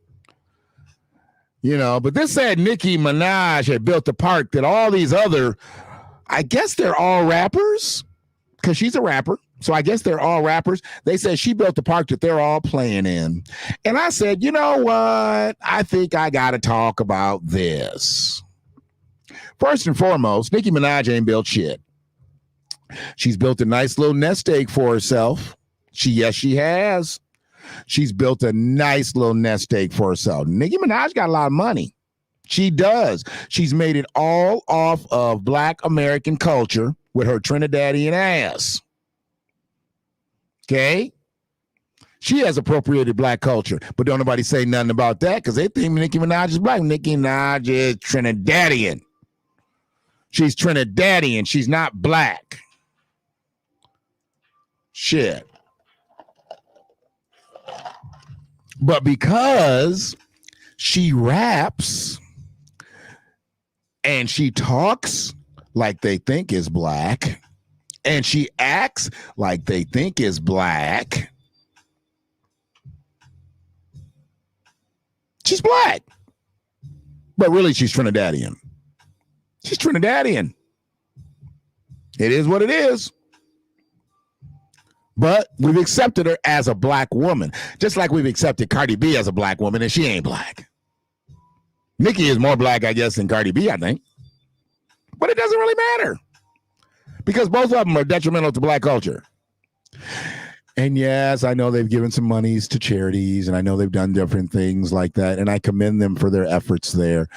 But this said Nicki Minaj had built a park that all these other, I guess they're all rappers because she's a rapper. So I guess they're all rappers. They said she built the park that they're all playing in. And I said, you know what? I think I got to talk about this. First and foremost, Nicki Minaj ain't built shit. She's built a nice little nest egg for herself. She has. She's built a nice little nest egg for herself. Nicki Minaj got a lot of money. She does. She's made it all off of Black American culture with her Trinidadian ass. Okay? She has appropriated black culture, but don't nobody say nothing about that because they think Nicki Minaj is black. Nicki Minaj is Trinidadian. She's Trinidadian. She's not black. Shit. But because she raps and she talks like they think is black and she acts like they think is black, she's black. But really, she's Trinidadian. She's Trinidadian. It is what it is. But we've accepted her as a black woman, just like we've accepted Cardi B as a black woman, and she ain't black. Nicki is more black, I guess, than Cardi B, I think. But it doesn't really matter because both of them are detrimental to black culture. And yes, I know they've given some monies to charities, and I know they've done different things like that, and I commend them for their efforts there.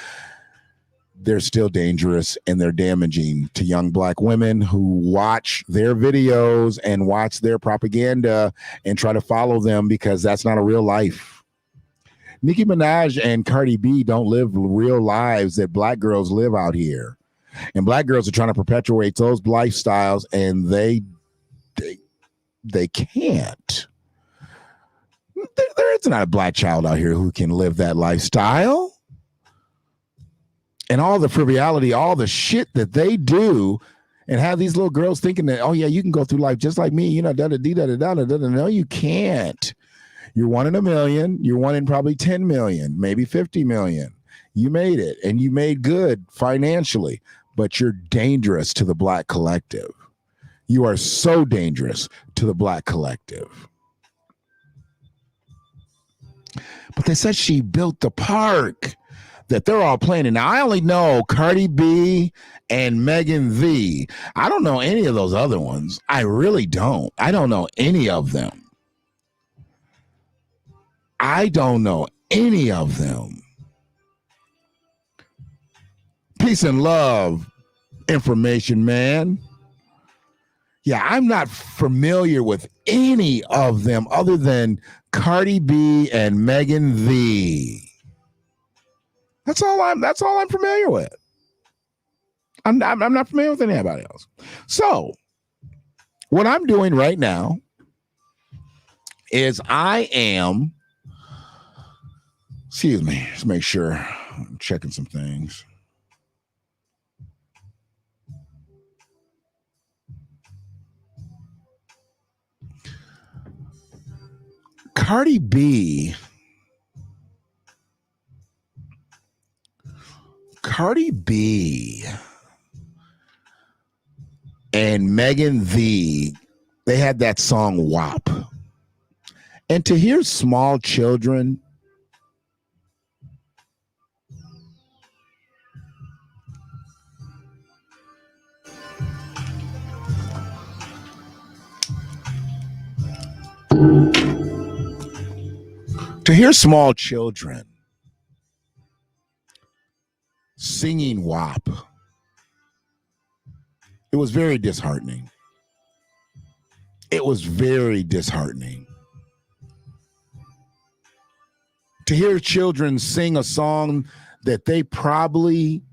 They're still dangerous, and they're damaging to young black women who watch their videos and watch their propaganda and try to follow them, because that's not a real life. Nicki Minaj and Cardi B don't live real lives that black girls live out here. And black girls are trying to perpetuate those lifestyles, and they can't. There's not a black child out here who can live that lifestyle. And all the frivolity, all the shit that they do, and have these little girls thinking that, oh yeah, you can go through life just like me, you know, no, you can't. You're one in a million. You're one in probably 10 million, maybe 50 million. You made it, and you made good financially, but you're dangerous to the black collective. You are so dangerous to the black collective. But they said she built the park that they're all playing in. Now, I only know Cardi B and Megan Thee. I don't know any of those other ones. I really don't. I don't know any of them. I don't know any of them. Peace and love, information man. Yeah, I'm not familiar with any of them other than Cardi B and Megan Thee. That's all I'm familiar with. I'm not familiar with anybody else. So, what I'm doing right now is excuse me, let's make sure I'm checking some things. Cardi B and Megan Thee, they had that song WAP. And to hear small children singing WAP, it was very disheartening. It was very disheartening. To hear children sing a song that they probably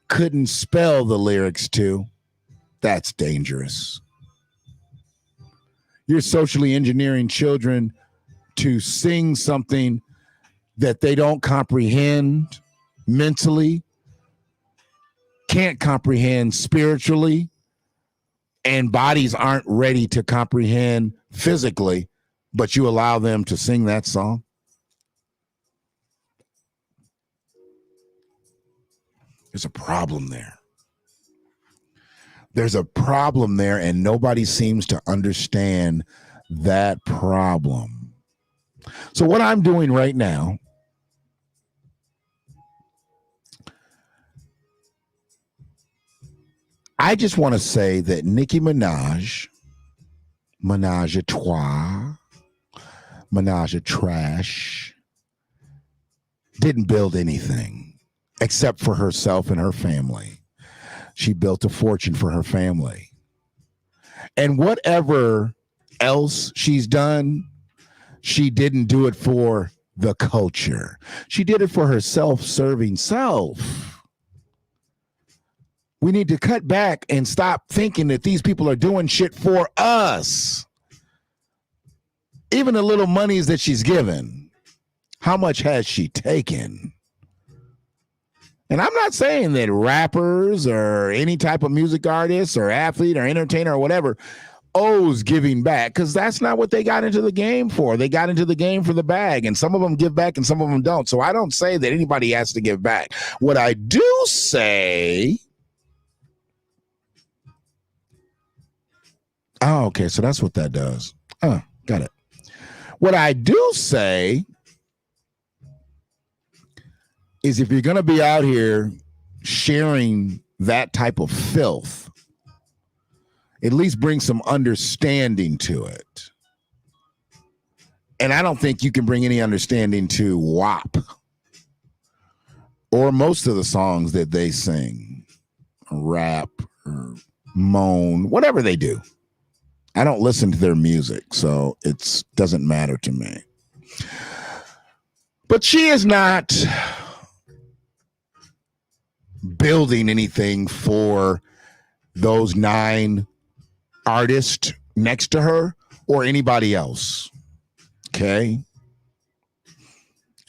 couldn't spell the lyrics to, that's dangerous. You're socially engineering children to sing something that they don't comprehend mentally, can't comprehend spiritually, and bodies aren't ready to comprehend physically, but you allow them to sing that song. There's a problem there. There's a problem there, and nobody seems to understand that problem. So what I'm doing right now, I just want to say that Nicki Minaj, Menage a Trois, Menage a Trash, didn't build anything except for herself and her family. She built a fortune for her family. And whatever else she's done, she didn't do it for the culture. She did it for her self-serving self. We need to cut back and stop thinking that these people are doing shit for us. Even the little monies that she's given, how much has she taken? And I'm not saying that rappers or any type of music artist or athlete or entertainer or whatever owes giving back, because that's not what they got into the game for. They got into the game for the bag, and some of them give back and some of them don't. So I don't say that anybody has to give back. What I do say... Oh, okay, so that's what that does. Oh, got it. What I do say is if you're going to be out here sharing that type of filth, At least bring some understanding to it. And I don't think you can bring any understanding to WAP or most of the songs that they sing, rap or moan, whatever they do. I don't listen to their music, so it doesn't matter to me. But she is not building anything for those 9 artists next to her or anybody else. Okay.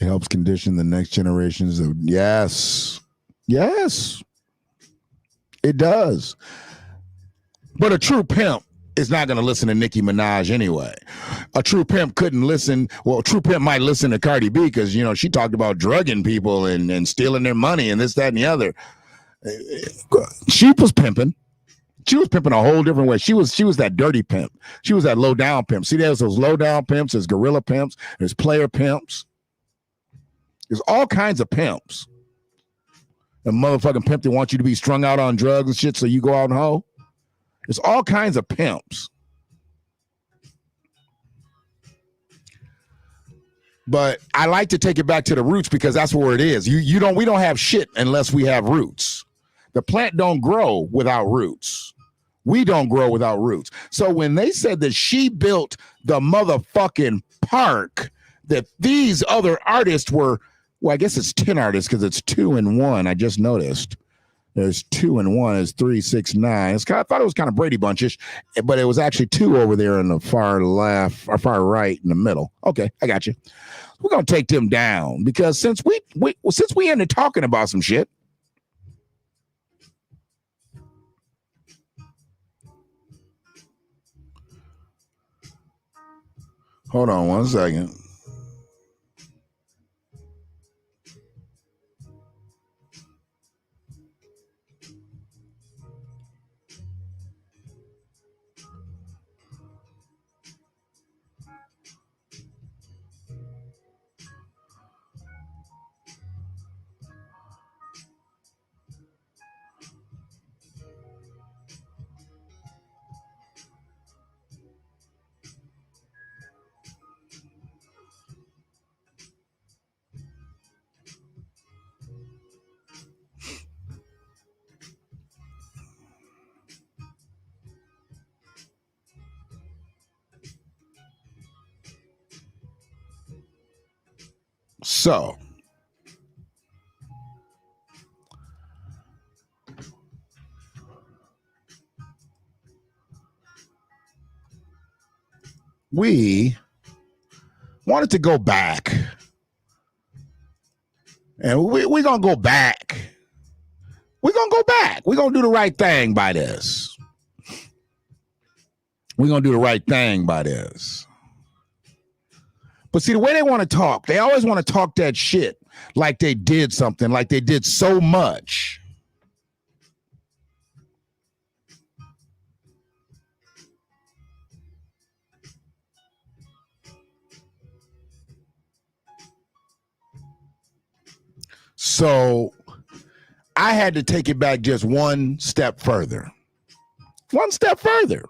It helps condition the next generations of yes, it does. But a true pimp is not going to listen to Nicki Minaj anyway. A true pimp couldn't listen. Well, a true pimp might listen to Cardi B because, you know, she talked about drugging people and stealing their money and this, that, and the other. She was pimping. She was pimping a whole different way. She was that dirty pimp. She was that low down pimp. See, there's those low down pimps, there's gorilla pimps, there's player pimps. There's all kinds of pimps. The motherfucking pimp that wants you to be strung out on drugs and shit so you go out and hoe. There's all kinds of pimps. But I like to take it back to the roots because that's where it is. We don't have shit unless we have roots. The plant don't grow without roots. We don't grow without roots. So when they said that she built the motherfucking park, that these other artists were, well, I guess it's 10 artists because it's 2 and 1. I just noticed. There's 2 and 1 is 3, 6, 9. I thought it was kind of Brady Bunchish, but it was actually 2 over there in the far left or far right in the middle. Okay, I got you. We're gonna take them down because since we ended talking about some shit. Hold on 1 second. So, we wanted to go back, and we're going to go back. We're going to go back. We're going to do the right thing by this. We're going to do the right thing by this. But see, the way they want to talk, they always want to talk that shit like they did something, like they did so much. So I had to take it back just one step further. One step further.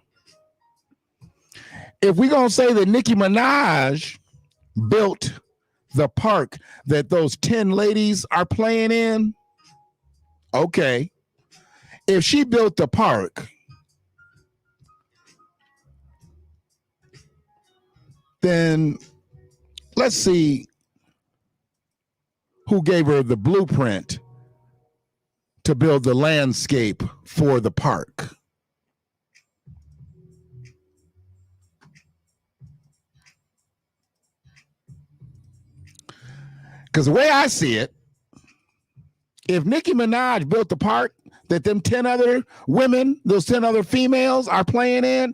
If we're going to say that Nicki Minaj built the park that those 10 ladies are playing in, okay. If she built the park, then let's see who gave her the blueprint to build the landscape for the park. Because the way I see it, if Nicki Minaj built the park that them 10 other women, those 10 other females are playing in,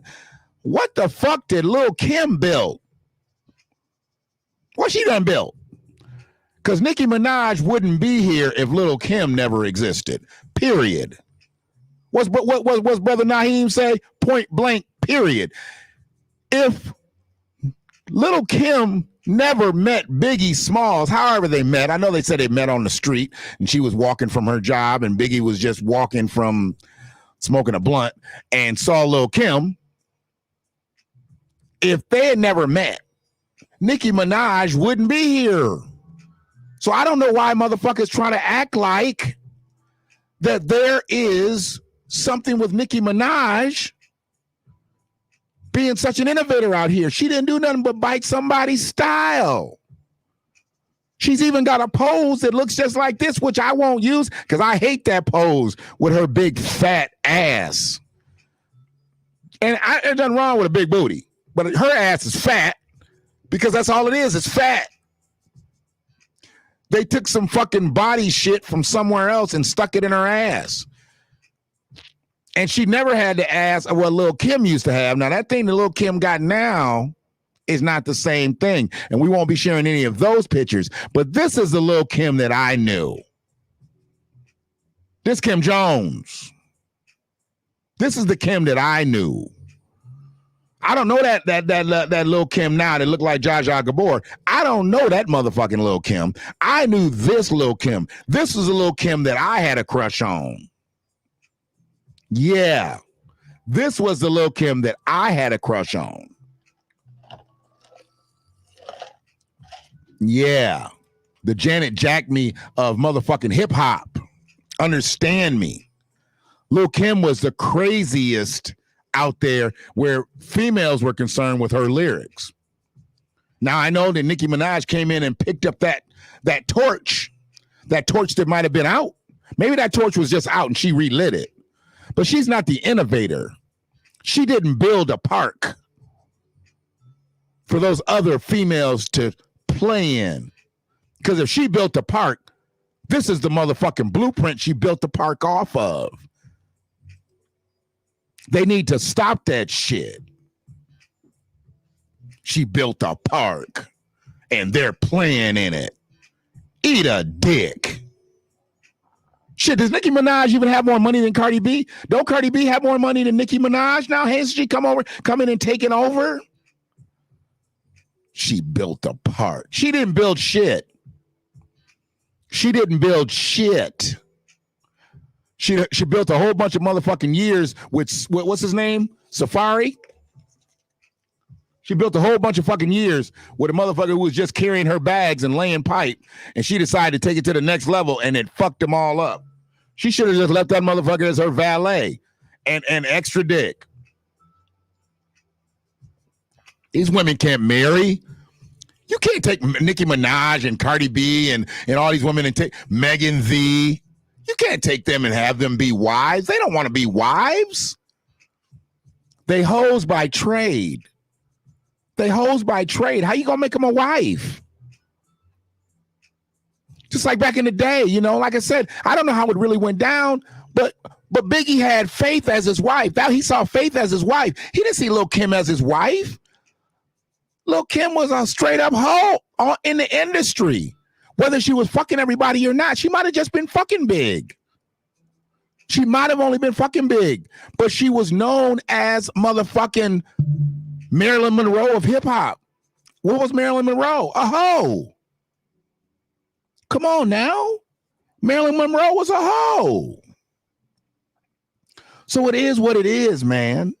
what the fuck did Lil' Kim build? What she done built? Because Nicki Minaj wouldn't be here if Lil' Kim never existed, period. What's Brother Naheem say? Point blank, period. If Lil' Kim never met Biggie Smalls, however they met. I know they said they met on the street and she was walking from her job and Biggie was just walking from smoking a blunt, and saw Lil' Kim, if they had never met, Nicki Minaj wouldn't be here. So I don't know why motherfuckers trying to act like that there is something with Nicki Minaj being such an innovator out here. She didn't do nothing but bite somebody's style. She's even got a pose that looks just like this, which I won't use because I hate that pose with her big fat ass. And there's nothing wrong with a big booty, but her ass is fat because that's all it is. It's fat. They took some fucking body shit from somewhere else and stuck it in her ass. And she never had the ass of what Lil' Kim used to have. Now, that thing that Lil' Kim got now is not the same thing. And we won't be sharing any of those pictures. But this is the Lil' Kim that I knew. This Kim Jones. This is the Kim that I knew. I don't know that Lil' Kim now that looked like Zsa Zsa Gabor. I don't know that motherfucking Lil' Kim. I knew this Lil' Kim. This was a Lil' Kim that I had a crush on. Yeah. This was the Lil' Kim that I had a crush on. Yeah. The Janet Jack me of motherfucking hip hop. Understand me. Lil' Kim was the craziest out there where females were concerned with her lyrics. Now I know that Nicki Minaj came in and picked up that torch that might have been out. Maybe that torch was just out and she relit it. But she's not the innovator. She didn't build a park for those other females to play in. Because if she built a park, this is the motherfucking blueprint she built the park off of. They need to stop that shit. She built a park and they're playing in it. Eat a dick. Shit, does Nicki Minaj even have more money than Cardi B? Don't Cardi B have more money than Nicki Minaj now? Hasn't she come in and taken over? She built a park. She didn't build shit. She didn't build shit. She built a whole bunch of motherfucking years with, what's his name? Safari? She built a whole bunch of fucking years with a motherfucker who was just carrying her bags and laying pipe, and she decided to take it to the next level, and it fucked them all up. She should have just left that motherfucker as her valet and extra dick. These women can't marry. You can't take Nicki Minaj and Cardi B and all these women and take Megan Thee. You can't take them and have them be wives. They don't want to be wives. They hoes by trade. They hoes by trade. How you gonna make them a wife? Just like back in the day, you know, like I said, I don't know how it really went down, but Biggie had Faith as his wife. Now he saw Faith as his wife. He didn't see Lil' Kim as his wife. Lil' Kim was a straight up hoe in the industry. Whether she was fucking everybody or not, she might have just been fucking big. She might have only been fucking big, but she was known as motherfucking Marilyn Monroe of hip hop. What was Marilyn Monroe? A hoe. Come on now. Marilyn Monroe was a hoe. So it is what it is, man.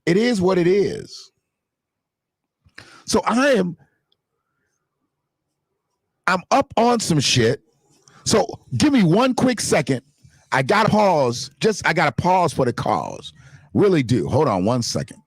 It is what it is. So I'm up on some shit. So give me one quick second. I got to pause. I got to pause for the cause. Really do. Hold on one second.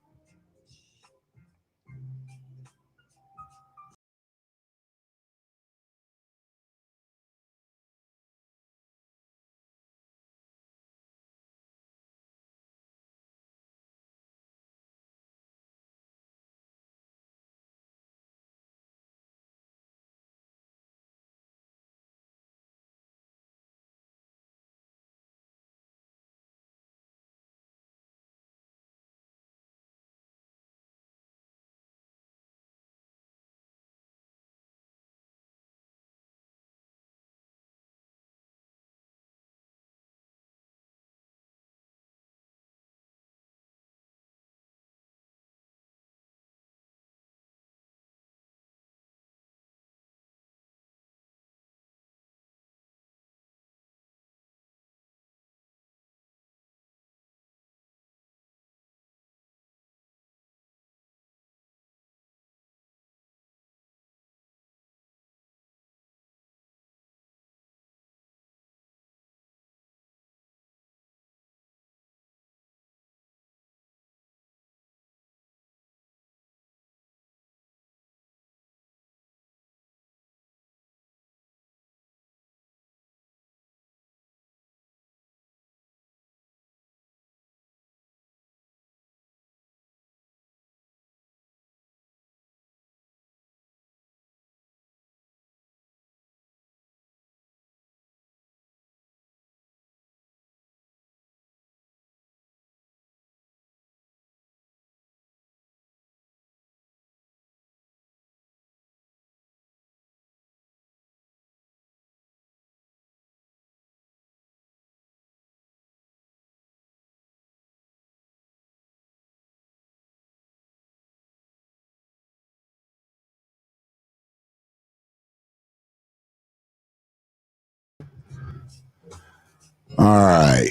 All right.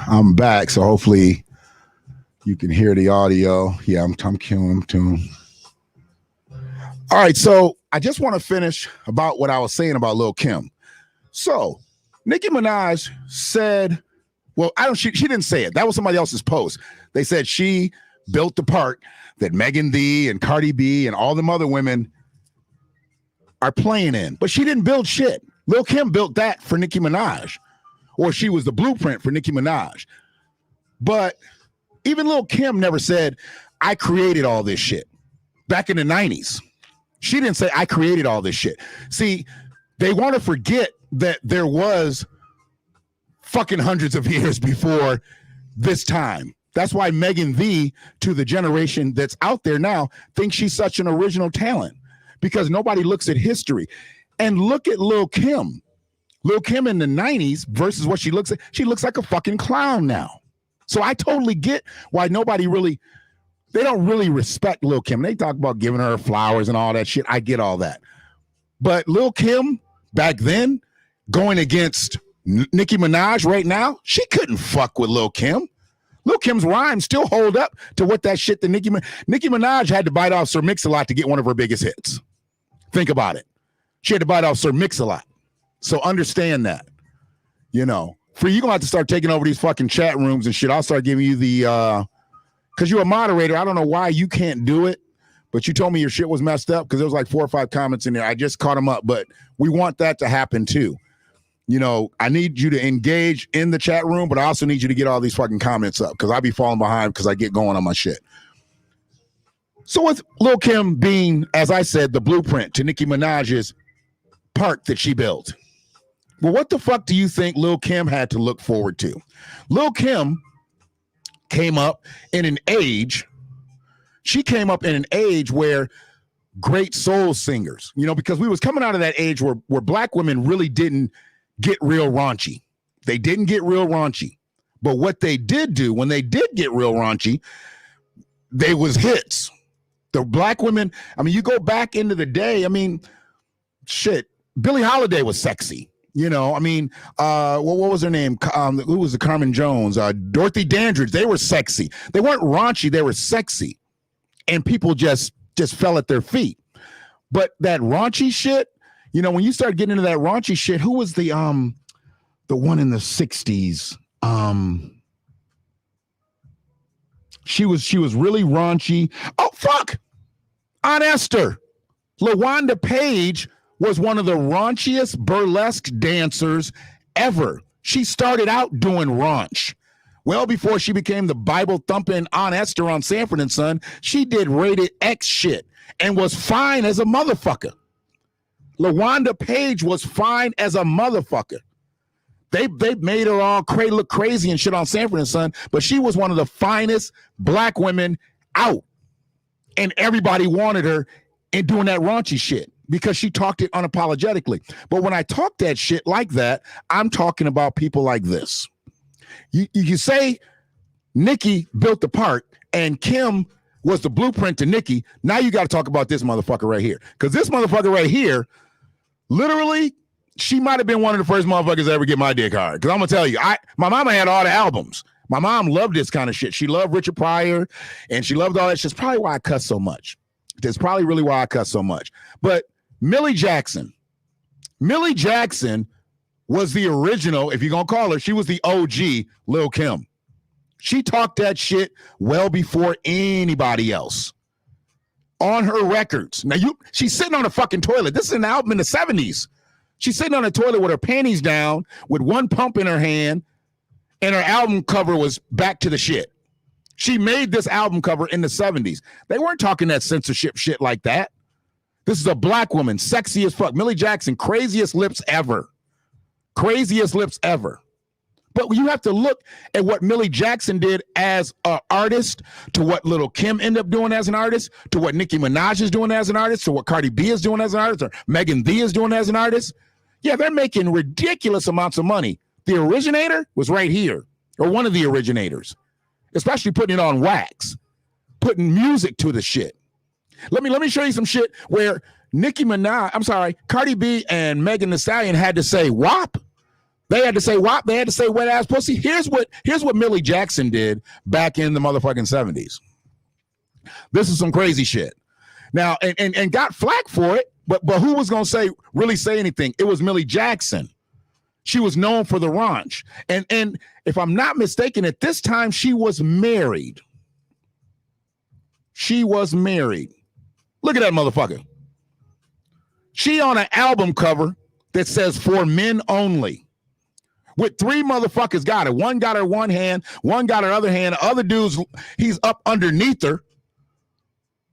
I'm back, so hopefully you can hear the audio. Yeah, I'm tuned. All right, so I just want to finish about what I was saying about Lil' Kim. So Nicki Minaj said, well, she didn't say it. That was somebody else's post. They said she built the park that Megan Thee and Cardi B and all them other women are playing in. But she didn't build shit. Lil' Kim built that for Nicki Minaj. Or she was the blueprint for Nicki Minaj. But even Lil' Kim never said, I created all this shit. Back in the 90s, she didn't say, I created all this shit. See, they want to forget that there was fucking hundreds of years before this time. That's why Megan Thee, to the generation that's out there now, thinks she's such an original talent. Because nobody looks at history. And look at Lil' Kim. Lil' Kim in the 90s versus what she looks like a fucking clown now. So I totally get why they don't really respect Lil' Kim. They talk about giving her flowers and all that shit. I get all that. But Lil' Kim back then, going against Nicki Minaj right now, she couldn't fuck with Lil' Kim. Lil' Kim's rhymes still hold up to what that shit that Nicki Minaj had to bite off Sir Mix-a-Lot to get one of her biggest hits. Think about it. She had to bite off Sir Mix-a-Lot. So understand that, you're going to have to start taking over these fucking chat rooms and shit. I'll start giving you the, because you're a moderator. I don't know why you can't do it, but you told me your shit was messed up because there was like 4 or 5 comments in there. I just caught them up, but we want that to happen too. I need you to engage in the chat room, but I also need you to get all these fucking comments up because I be falling behind because I get going on my shit. So with Lil' Kim being, as I said, the blueprint to Nicki Minaj's park that she built. Well, what the fuck do you think Lil' Kim had to look forward to? Lil' Kim came up in an age, where great soul singers, because we was coming out of that age where black women really didn't get real raunchy. They didn't get real raunchy. But what they did do, when they did get real raunchy, they was hits. The black women, you go back into the day, shit, Billie Holiday was sexy. What was her name? Who was the Carmen Jones? Dorothy Dandridge. They were sexy. They weren't raunchy. They were sexy. And people just fell at their feet. But that raunchy shit, when you start getting into that raunchy shit, who was the one in the 60s? She was really raunchy. Oh, fuck. Aunt Esther. LaWanda Page was one of the raunchiest burlesque dancers ever. She started out doing raunch. Well, before she became the Bible-thumping Aunt Esther on Sanford and Son, she did rated X shit and was fine as a motherfucker. LaWanda Page was fine as a motherfucker. They made her all look crazy and shit on Sanford and Son, but she was one of the finest black women out. And everybody wanted her in doing that raunchy shit because she talked it unapologetically. But when I talk that shit like that, I'm talking about people like this. You say Nicki built the park and Kim was the blueprint to Nicki. Now you got to talk about this motherfucker right here. Because this motherfucker right here, literally, she might have been one of the first motherfuckers to ever get my dick hard. Because I'm going to tell you, my mama had all the albums. My mom loved this kind of shit. She loved Richard Pryor and she loved all that shit. It's probably why I cuss so much. That's probably really why I cuss so much. But Millie Jackson was the original, if you're going to call her, she was the OG Lil' Kim. She talked that shit well before anybody else on her records. Now, she's sitting on a fucking toilet. This is an album in the 70s. She's sitting on a toilet with her panties down, with one pump in her hand, and her album cover was Back to the Shit. She made this album cover in the 70s. They weren't talking that censorship shit like that. This is a black woman, sexy as fuck. Millie Jackson, craziest lips ever. Craziest lips ever. But you have to look at what Millie Jackson did as an artist, to what Lil' Kim ended up doing as an artist, to what Nicki Minaj is doing as an artist, to what Cardi B is doing as an artist, or Megan Thee is doing as an artist. Yeah, they're making ridiculous amounts of money. The originator was right here, or one of the originators, especially putting it on wax, putting music to the shit. Let me show you some shit where Cardi B and Megan Thee Stallion had to say WAP. They had to say WAP. They had to say wet ass pussy. Here's what Millie Jackson did back in the motherfucking 70s. This is some crazy shit. Now, and got flack for it, but who was going to really say anything? It was Millie Jackson. She was known for the raunch. And if I'm not mistaken, at this time, she was married. She was married. Look at that motherfucker. She on an album cover that says "For Men Only," with 3 motherfuckers got it. One got her one hand, one got her other hand. The other dude's, he's up underneath her.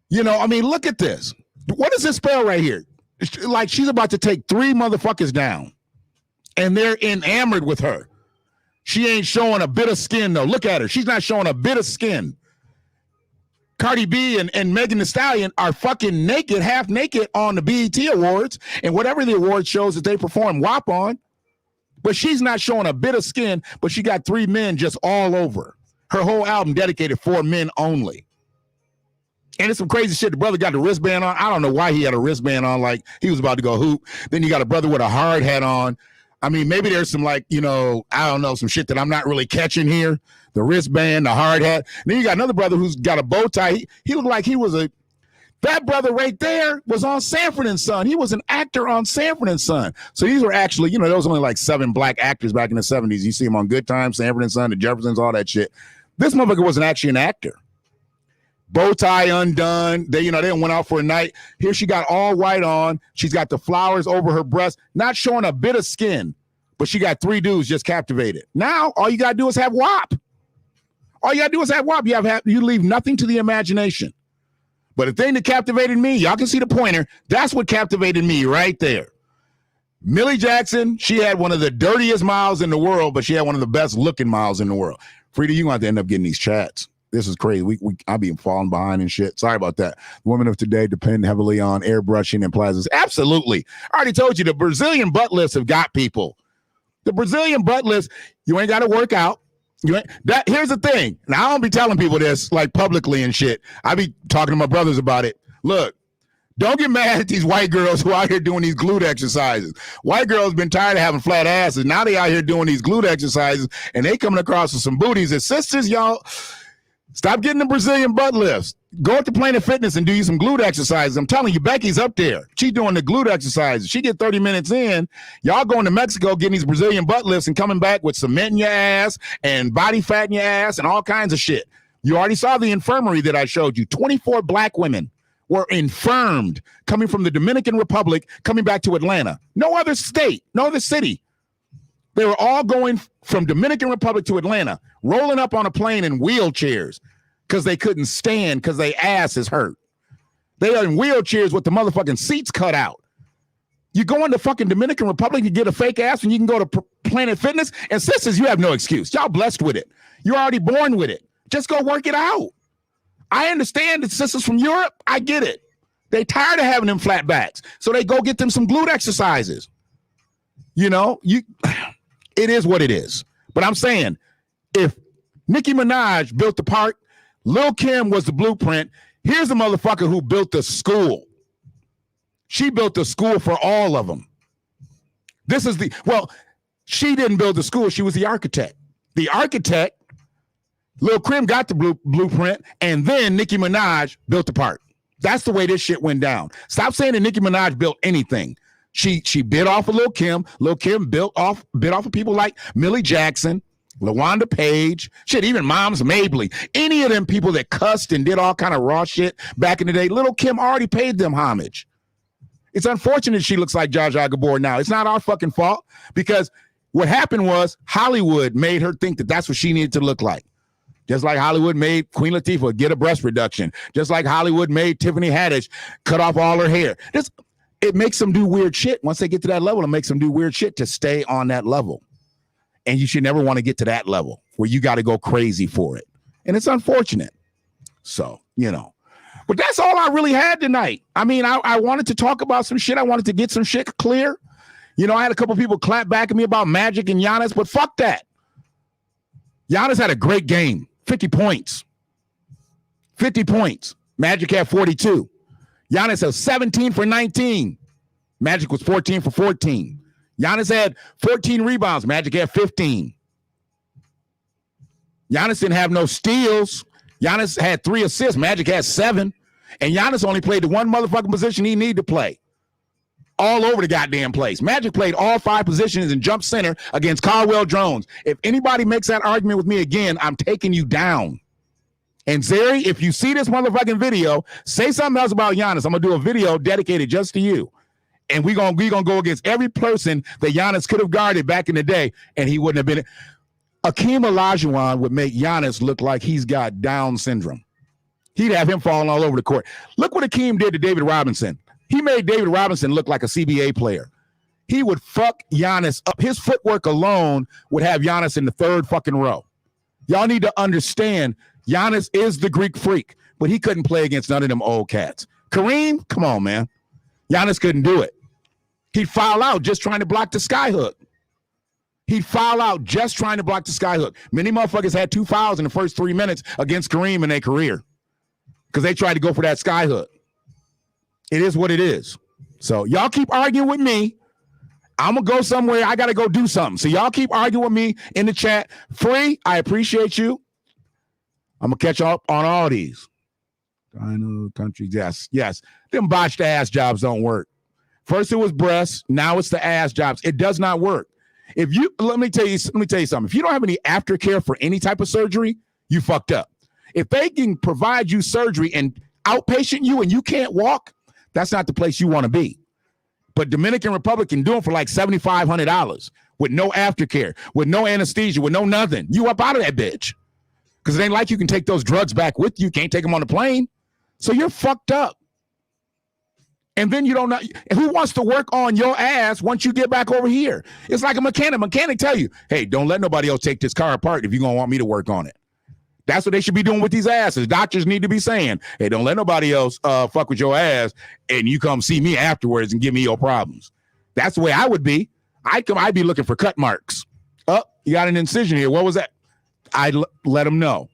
You know, I mean, look at this. What does this spell right here? It's like she's about to take 3 motherfuckers down, and they're enamored with her. She ain't showing a bit of skin, though. Look at her. She's not showing a bit of skin. Cardi B and Megan Thee Stallion are fucking naked, half naked on the BET Awards and whatever the award shows that they perform WAP on. But she's not showing a bit of skin, but she got 3 men just all over. Her whole album dedicated for men only. And it's some crazy shit. The brother got the wristband on. I don't know why he had a wristband on, like he was about to go hoop. Then you got a brother with a hard hat on. I mean, maybe there's some, like, you know, I don't know, some shit that I'm not really catching here. The wristband, the hard hat. And then you got another brother who's got a bow tie. He looked like he was that brother right there was on Sanford and Son. He was an actor on Sanford and Son. So these were actually, you know, there was only like 7 black actors back in the 70s. You see them on Good Times, Sanford and Son, the Jeffersons, all that shit. This motherfucker wasn't actually an actor. Bow tie undone. They, you know, they went out for a night. Here she got all white on. She's got the flowers over her breast, not showing a bit of skin, but she got 3 dudes just captivated. Now, all you got to do is have WAP. All you got to do is have WAP. You leave nothing to the imagination. But the thing that captivated me, y'all can see the pointer. That's what captivated me right there. Millie Jackson, she had one of the dirtiest mouths in the world, but she had one of the best looking mouths in the world. Frida, you're going to have to end up getting these chats. This is crazy. I'll be falling behind and shit. Sorry about that. Women of today depend heavily on airbrushing and plazas. Absolutely. I already told you the Brazilian butt lifts have got people. The Brazilian butt lifts, you ain't got to work out. Here's the thing. Now, I don't be telling people this like publicly and shit. I be talking to my brothers about it. Look, don't get mad at these white girls who out here doing these glute exercises. White girls been tired of having flat asses. Now they out here doing these glute exercises, and they coming across with some booties. And sisters, y'all, stop getting the Brazilian butt lifts. Go up to Planet Fitness and do you some glute exercises. I'm telling you, Becky's up there. She doing the glute exercises. She get 30 minutes in. Y'all going to Mexico getting these Brazilian butt lifts and coming back with cement in your ass and body fat in your ass and all kinds of shit. You already saw the infirmary that I showed you. 24 black women were infirmed coming from the Dominican Republic, coming back to Atlanta. No other state, no other city. They were all going from Dominican Republic to Atlanta, rolling up on a plane in wheelchairs because they couldn't stand because their ass is hurt. They are in wheelchairs with the motherfucking seats cut out. You go into fucking Dominican Republic, you get a fake ass, and you can go to Planet Fitness. And sisters, you have no excuse. Y'all blessed with it. You're already born with it. Just go work it out. I understand that sisters from Europe, I get it. They tired of having them flat backs. So they go get them some glute exercises. You know, it is what it is. But I'm saying, if Nicki Minaj built the park, Lil' Kim was the blueprint. Here's the motherfucker who built the school. She built the school for all of them. She didn't build the school. She was the architect. The architect, Lil' Kim got the blueprint, and then Nicki Minaj built the park. That's the way this shit went down. Stop saying that Nicki Minaj built anything. She bit off of Lil' Kim. Lil' Kim bit off of people like Millie Jackson, LaWanda Page, shit, even Moms Mabley. Any of them people that cussed and did all kind of raw shit back in the day, Lil' Kim already paid them homage. It's unfortunate she looks like Zsa Zsa Gabor now. It's not our fucking fault, because what happened was Hollywood made her think that that's what she needed to look like. Just like Hollywood made Queen Latifah get a breast reduction. Just like Hollywood made Tiffany Haddish cut off all her hair. It makes them do weird shit. Once they get to that level, it makes them do weird shit to stay on that level. And you should never want to get to that level where you got to go crazy for it. And it's unfortunate. So, you know. But that's all I really had tonight. I mean, I wanted to talk about some shit. I wanted to get some shit clear. You know, I had a couple people clap back at me about Magic and Giannis, but fuck that. Giannis had a great game. 50 points. 50 points. Magic had 42. Giannis has 17 for 19. Magic was 14 for 14. Giannis had 14 rebounds. Magic had 15. Giannis didn't have no steals. Giannis had 3 assists. Magic had 7. And Giannis only played the one motherfucking position he needed to play. All over the goddamn place. Magic played all 5 positions and jumped center against Caldwell Jones. If anybody makes that argument with me again, I'm taking you down. And Zeri, if you see this motherfucking video, say something else about Giannis. I'm gonna do a video dedicated just to you. And we're gonna go against every person that Giannis could have guarded back in the day, and he wouldn't have been. Akeem Olajuwon would make Giannis look like he's got Down syndrome. He'd have him falling all over the court. Look what Akeem did to David Robinson. He made David Robinson look like a CBA player. He would fuck Giannis up. His footwork alone would have Giannis in the 3rd fucking row. Y'all need to understand Giannis is the Greek freak, but he couldn't play against none of them old cats. Kareem, come on, man. Giannis couldn't do it. He'd foul out just trying to block the skyhook. He'd foul out just trying to block the skyhook. Many motherfuckers had 2 fouls in the first 3 minutes against Kareem in their career because they tried to go for that skyhook. It is what it is. So y'all keep arguing with me. I'm going to go somewhere. I got to go do something. So y'all keep arguing with me in the chat. Free, I appreciate you. I'm going to catch up on all these. I know country. Yes. Them botched ass jobs don't work. First it was breasts. Now it's the ass jobs. It does not work. Let me tell you something. If you don't have any aftercare for any type of surgery, you fucked up. If they can provide you surgery and outpatient you and you can't walk, that's not the place you want to be. But Dominican Republic can do it for like $7,500 with no aftercare, with no anesthesia, with no nothing. You up out of that bitch. Because it ain't like you can take those drugs back with you. You can't take them on the plane. So you're fucked up. And then you don't know who wants to work on your ass once you get back over here. It's like a mechanic. Mechanic tell you, hey, don't let nobody else take this car apart if you're going to want me to work on it. That's what they should be doing with these asses. Doctors need to be saying, hey, don't let nobody else fuck with your ass and you come see me afterwards and give me your problems. That's the way I would be. I'd be looking for cut marks. Oh, you got an incision here. What was that? I'd let them know.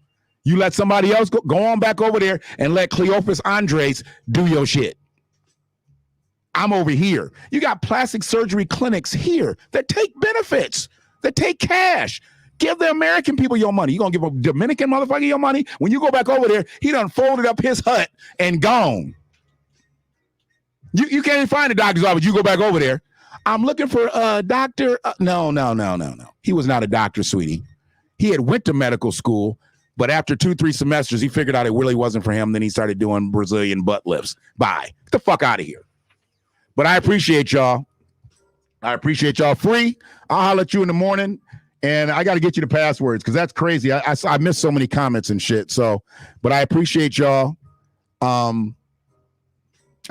You let somebody else go on back over there and let Cleophas Andres do your shit. I'm over here. You got plastic surgery clinics here that take benefits, that take cash. Give the American people your money. You gonna give a Dominican motherfucker your money? When you go back over there, he done folded up his hut and gone. You can't even find a doctor's office. You go back over there. I'm looking for a doctor. No. He was not a doctor, sweetie. He had went to medical school, but after 2-3 semesters, he figured out it really wasn't for him. Then he started doing Brazilian butt lifts. Bye. Get the fuck out of here. But I appreciate y'all. Free. I'll holler at you in the morning. And I got to get you the passwords because that's crazy. I missed so many comments and shit. So, but I appreciate y'all. I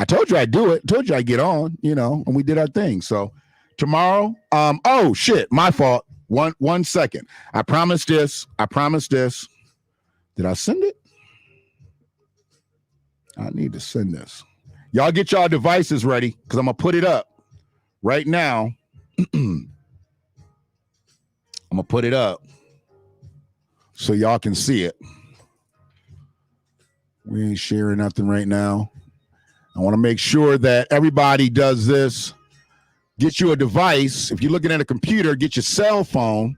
told you I'd do it. Told you I'd get on, and we did our thing. So tomorrow, oh shit, my fault. One second. I promised this. Did I send it? I need to send this. Y'all get y'all devices ready because I'm going to put it up right now. I'm going to put it up so y'all can see it. We ain't sharing nothing right now. I want to make sure that everybody does this. Get you a device. If you're looking at a computer, get your cell phone.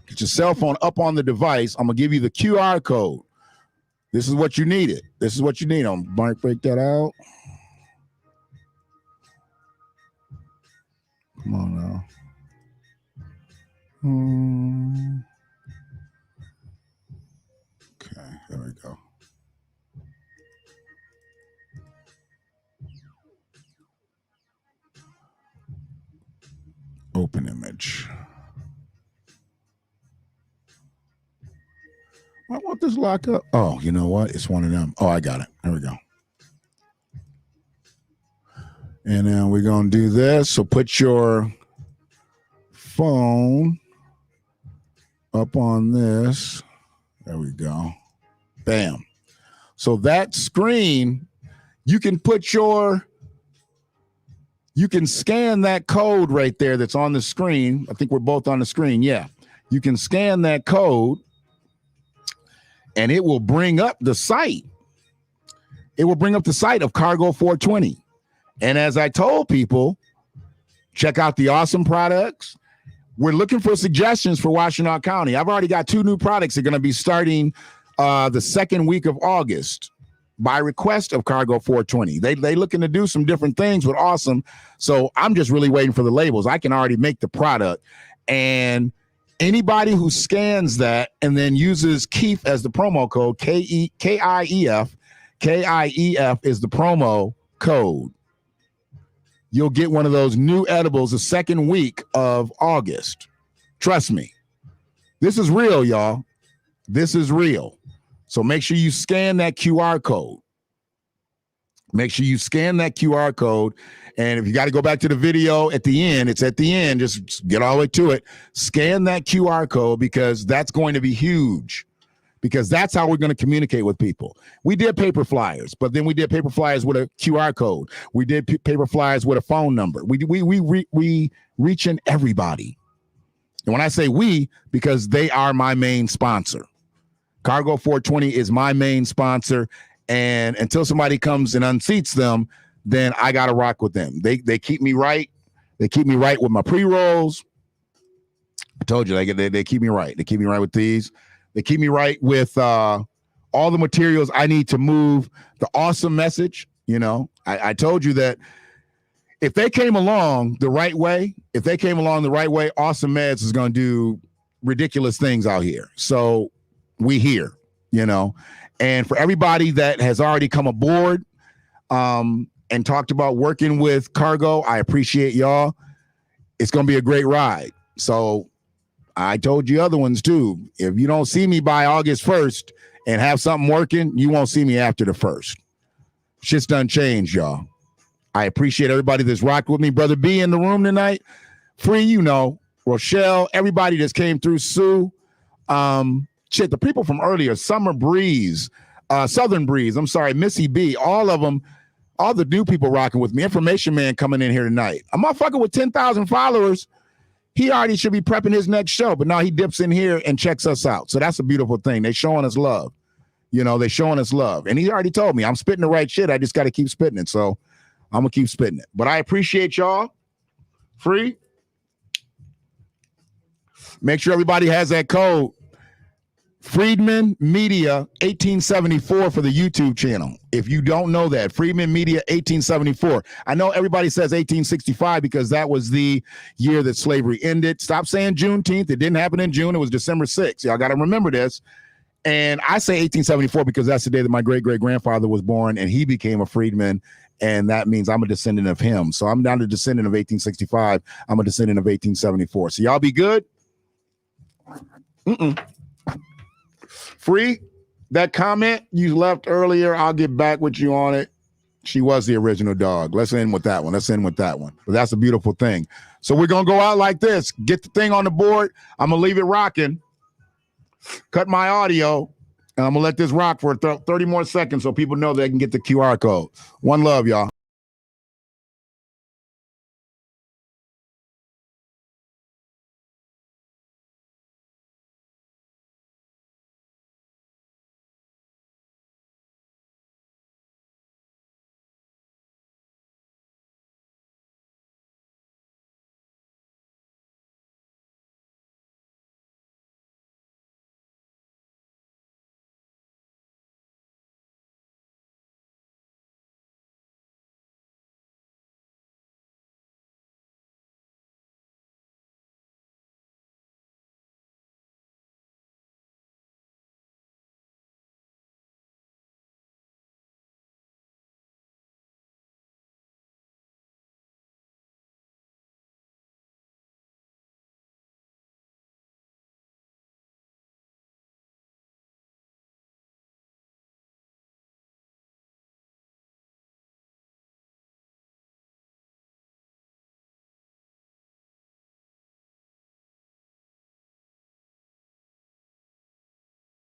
Get your cell phone up on the device. I'm going to give you the QR code. This is what you needed. I'm going to break that out. Come on now. Okay, there we go. Open image. I want this lock up. Oh, you know what? It's one of them. Oh, I got it. There we go. And then we're going to do this. So put your phone up on this. There we go. Bam. So that screen, you can scan that code right there that's on the screen. I think we're both on the screen. Yeah. You can scan that code and it will bring up the site. It will bring up the site of Cargo 420. And as I told people, Check out the awesome products. We're looking for suggestions for Washtenaw County. I've already got 2 new products that are going to be starting the second week of August by request of Cargo 420. They looking to do some different things with awesome. So I'm just really waiting for the labels. I can already make the product. And anybody who scans that and then uses Keith as the promo code, K-I-E-F is the promo code. You'll get one of those new edibles the second week of August. Trust me. This is real, y'all. This is real. So make sure you scan that QR code. Make sure you scan that QR code. And if you got to go back to the video at the end, it's at the end. Just get all the way to it. Scan that QR code because that's going to be huge. Because that's how we're going to communicate with people. We did paper flyers, but then we did paper flyers with a QR code. We did paper flyers with a phone number. We reaching everybody. And when I say we, because they are my main sponsor. Cargo 420 is my main sponsor. And until somebody comes and unseats them, then I got to rock with them. They keep me right. They keep me right with my pre-rolls. I told you, they keep me right. They keep me right with these. They keep me right with all the materials I need to move the awesome message. You know, I told you that if they came along the right way, Awesome Meds is going to do ridiculous things out here. So we here, you know, and for everybody that has already come aboard and talked about working with Cargo, I appreciate y'all. It's going to be a great ride. So I told you other ones too. If you don't see me by August 1st and have something working, you won't see me after the 1st. Shit's done changed, y'all. I appreciate everybody that's rocked with me. Brother B in the room tonight. Free, you know, Rochelle, everybody that's came through, Sue. The people from earlier, Summer Breeze, Southern Breeze, I'm sorry, Missy B, all of them, all the new people rocking with me. Information Man coming in here tonight. A motherfucker with 10,000 followers. He already should be prepping his next show, but now he dips in here and checks us out. So that's a beautiful thing. They showing us love. You know, they showing us love. And he already told me, I'm spitting the right shit. I just got to keep spitting it. So I'm going to keep spitting it. But I appreciate y'all. Free. Make sure everybody has that code. Friedman Media 1874 for the YouTube channel. If you don't know that, Friedman Media 1874. I know everybody says 1865 because that was the year that slavery ended. Stop saying Juneteenth. It didn't happen in June. It was December 6th. Y'all got to remember this. And I say 1874 because that's the day that my great-great-grandfather was born and he became a freedman. And that means I'm a descendant of him. So I'm not a descendant of 1865. I'm a descendant of 1874. So y'all be good. Free, that comment you left earlier, I'll get back with you on it. She was the original dog. Let's end with that one. But that's a beautiful thing. So we're going to go out like this. Get the thing on the board. I'm going to leave it rocking. Cut my audio. And I'm going to let this rock for 30 more seconds so people know they can get the QR code. One love, y'all.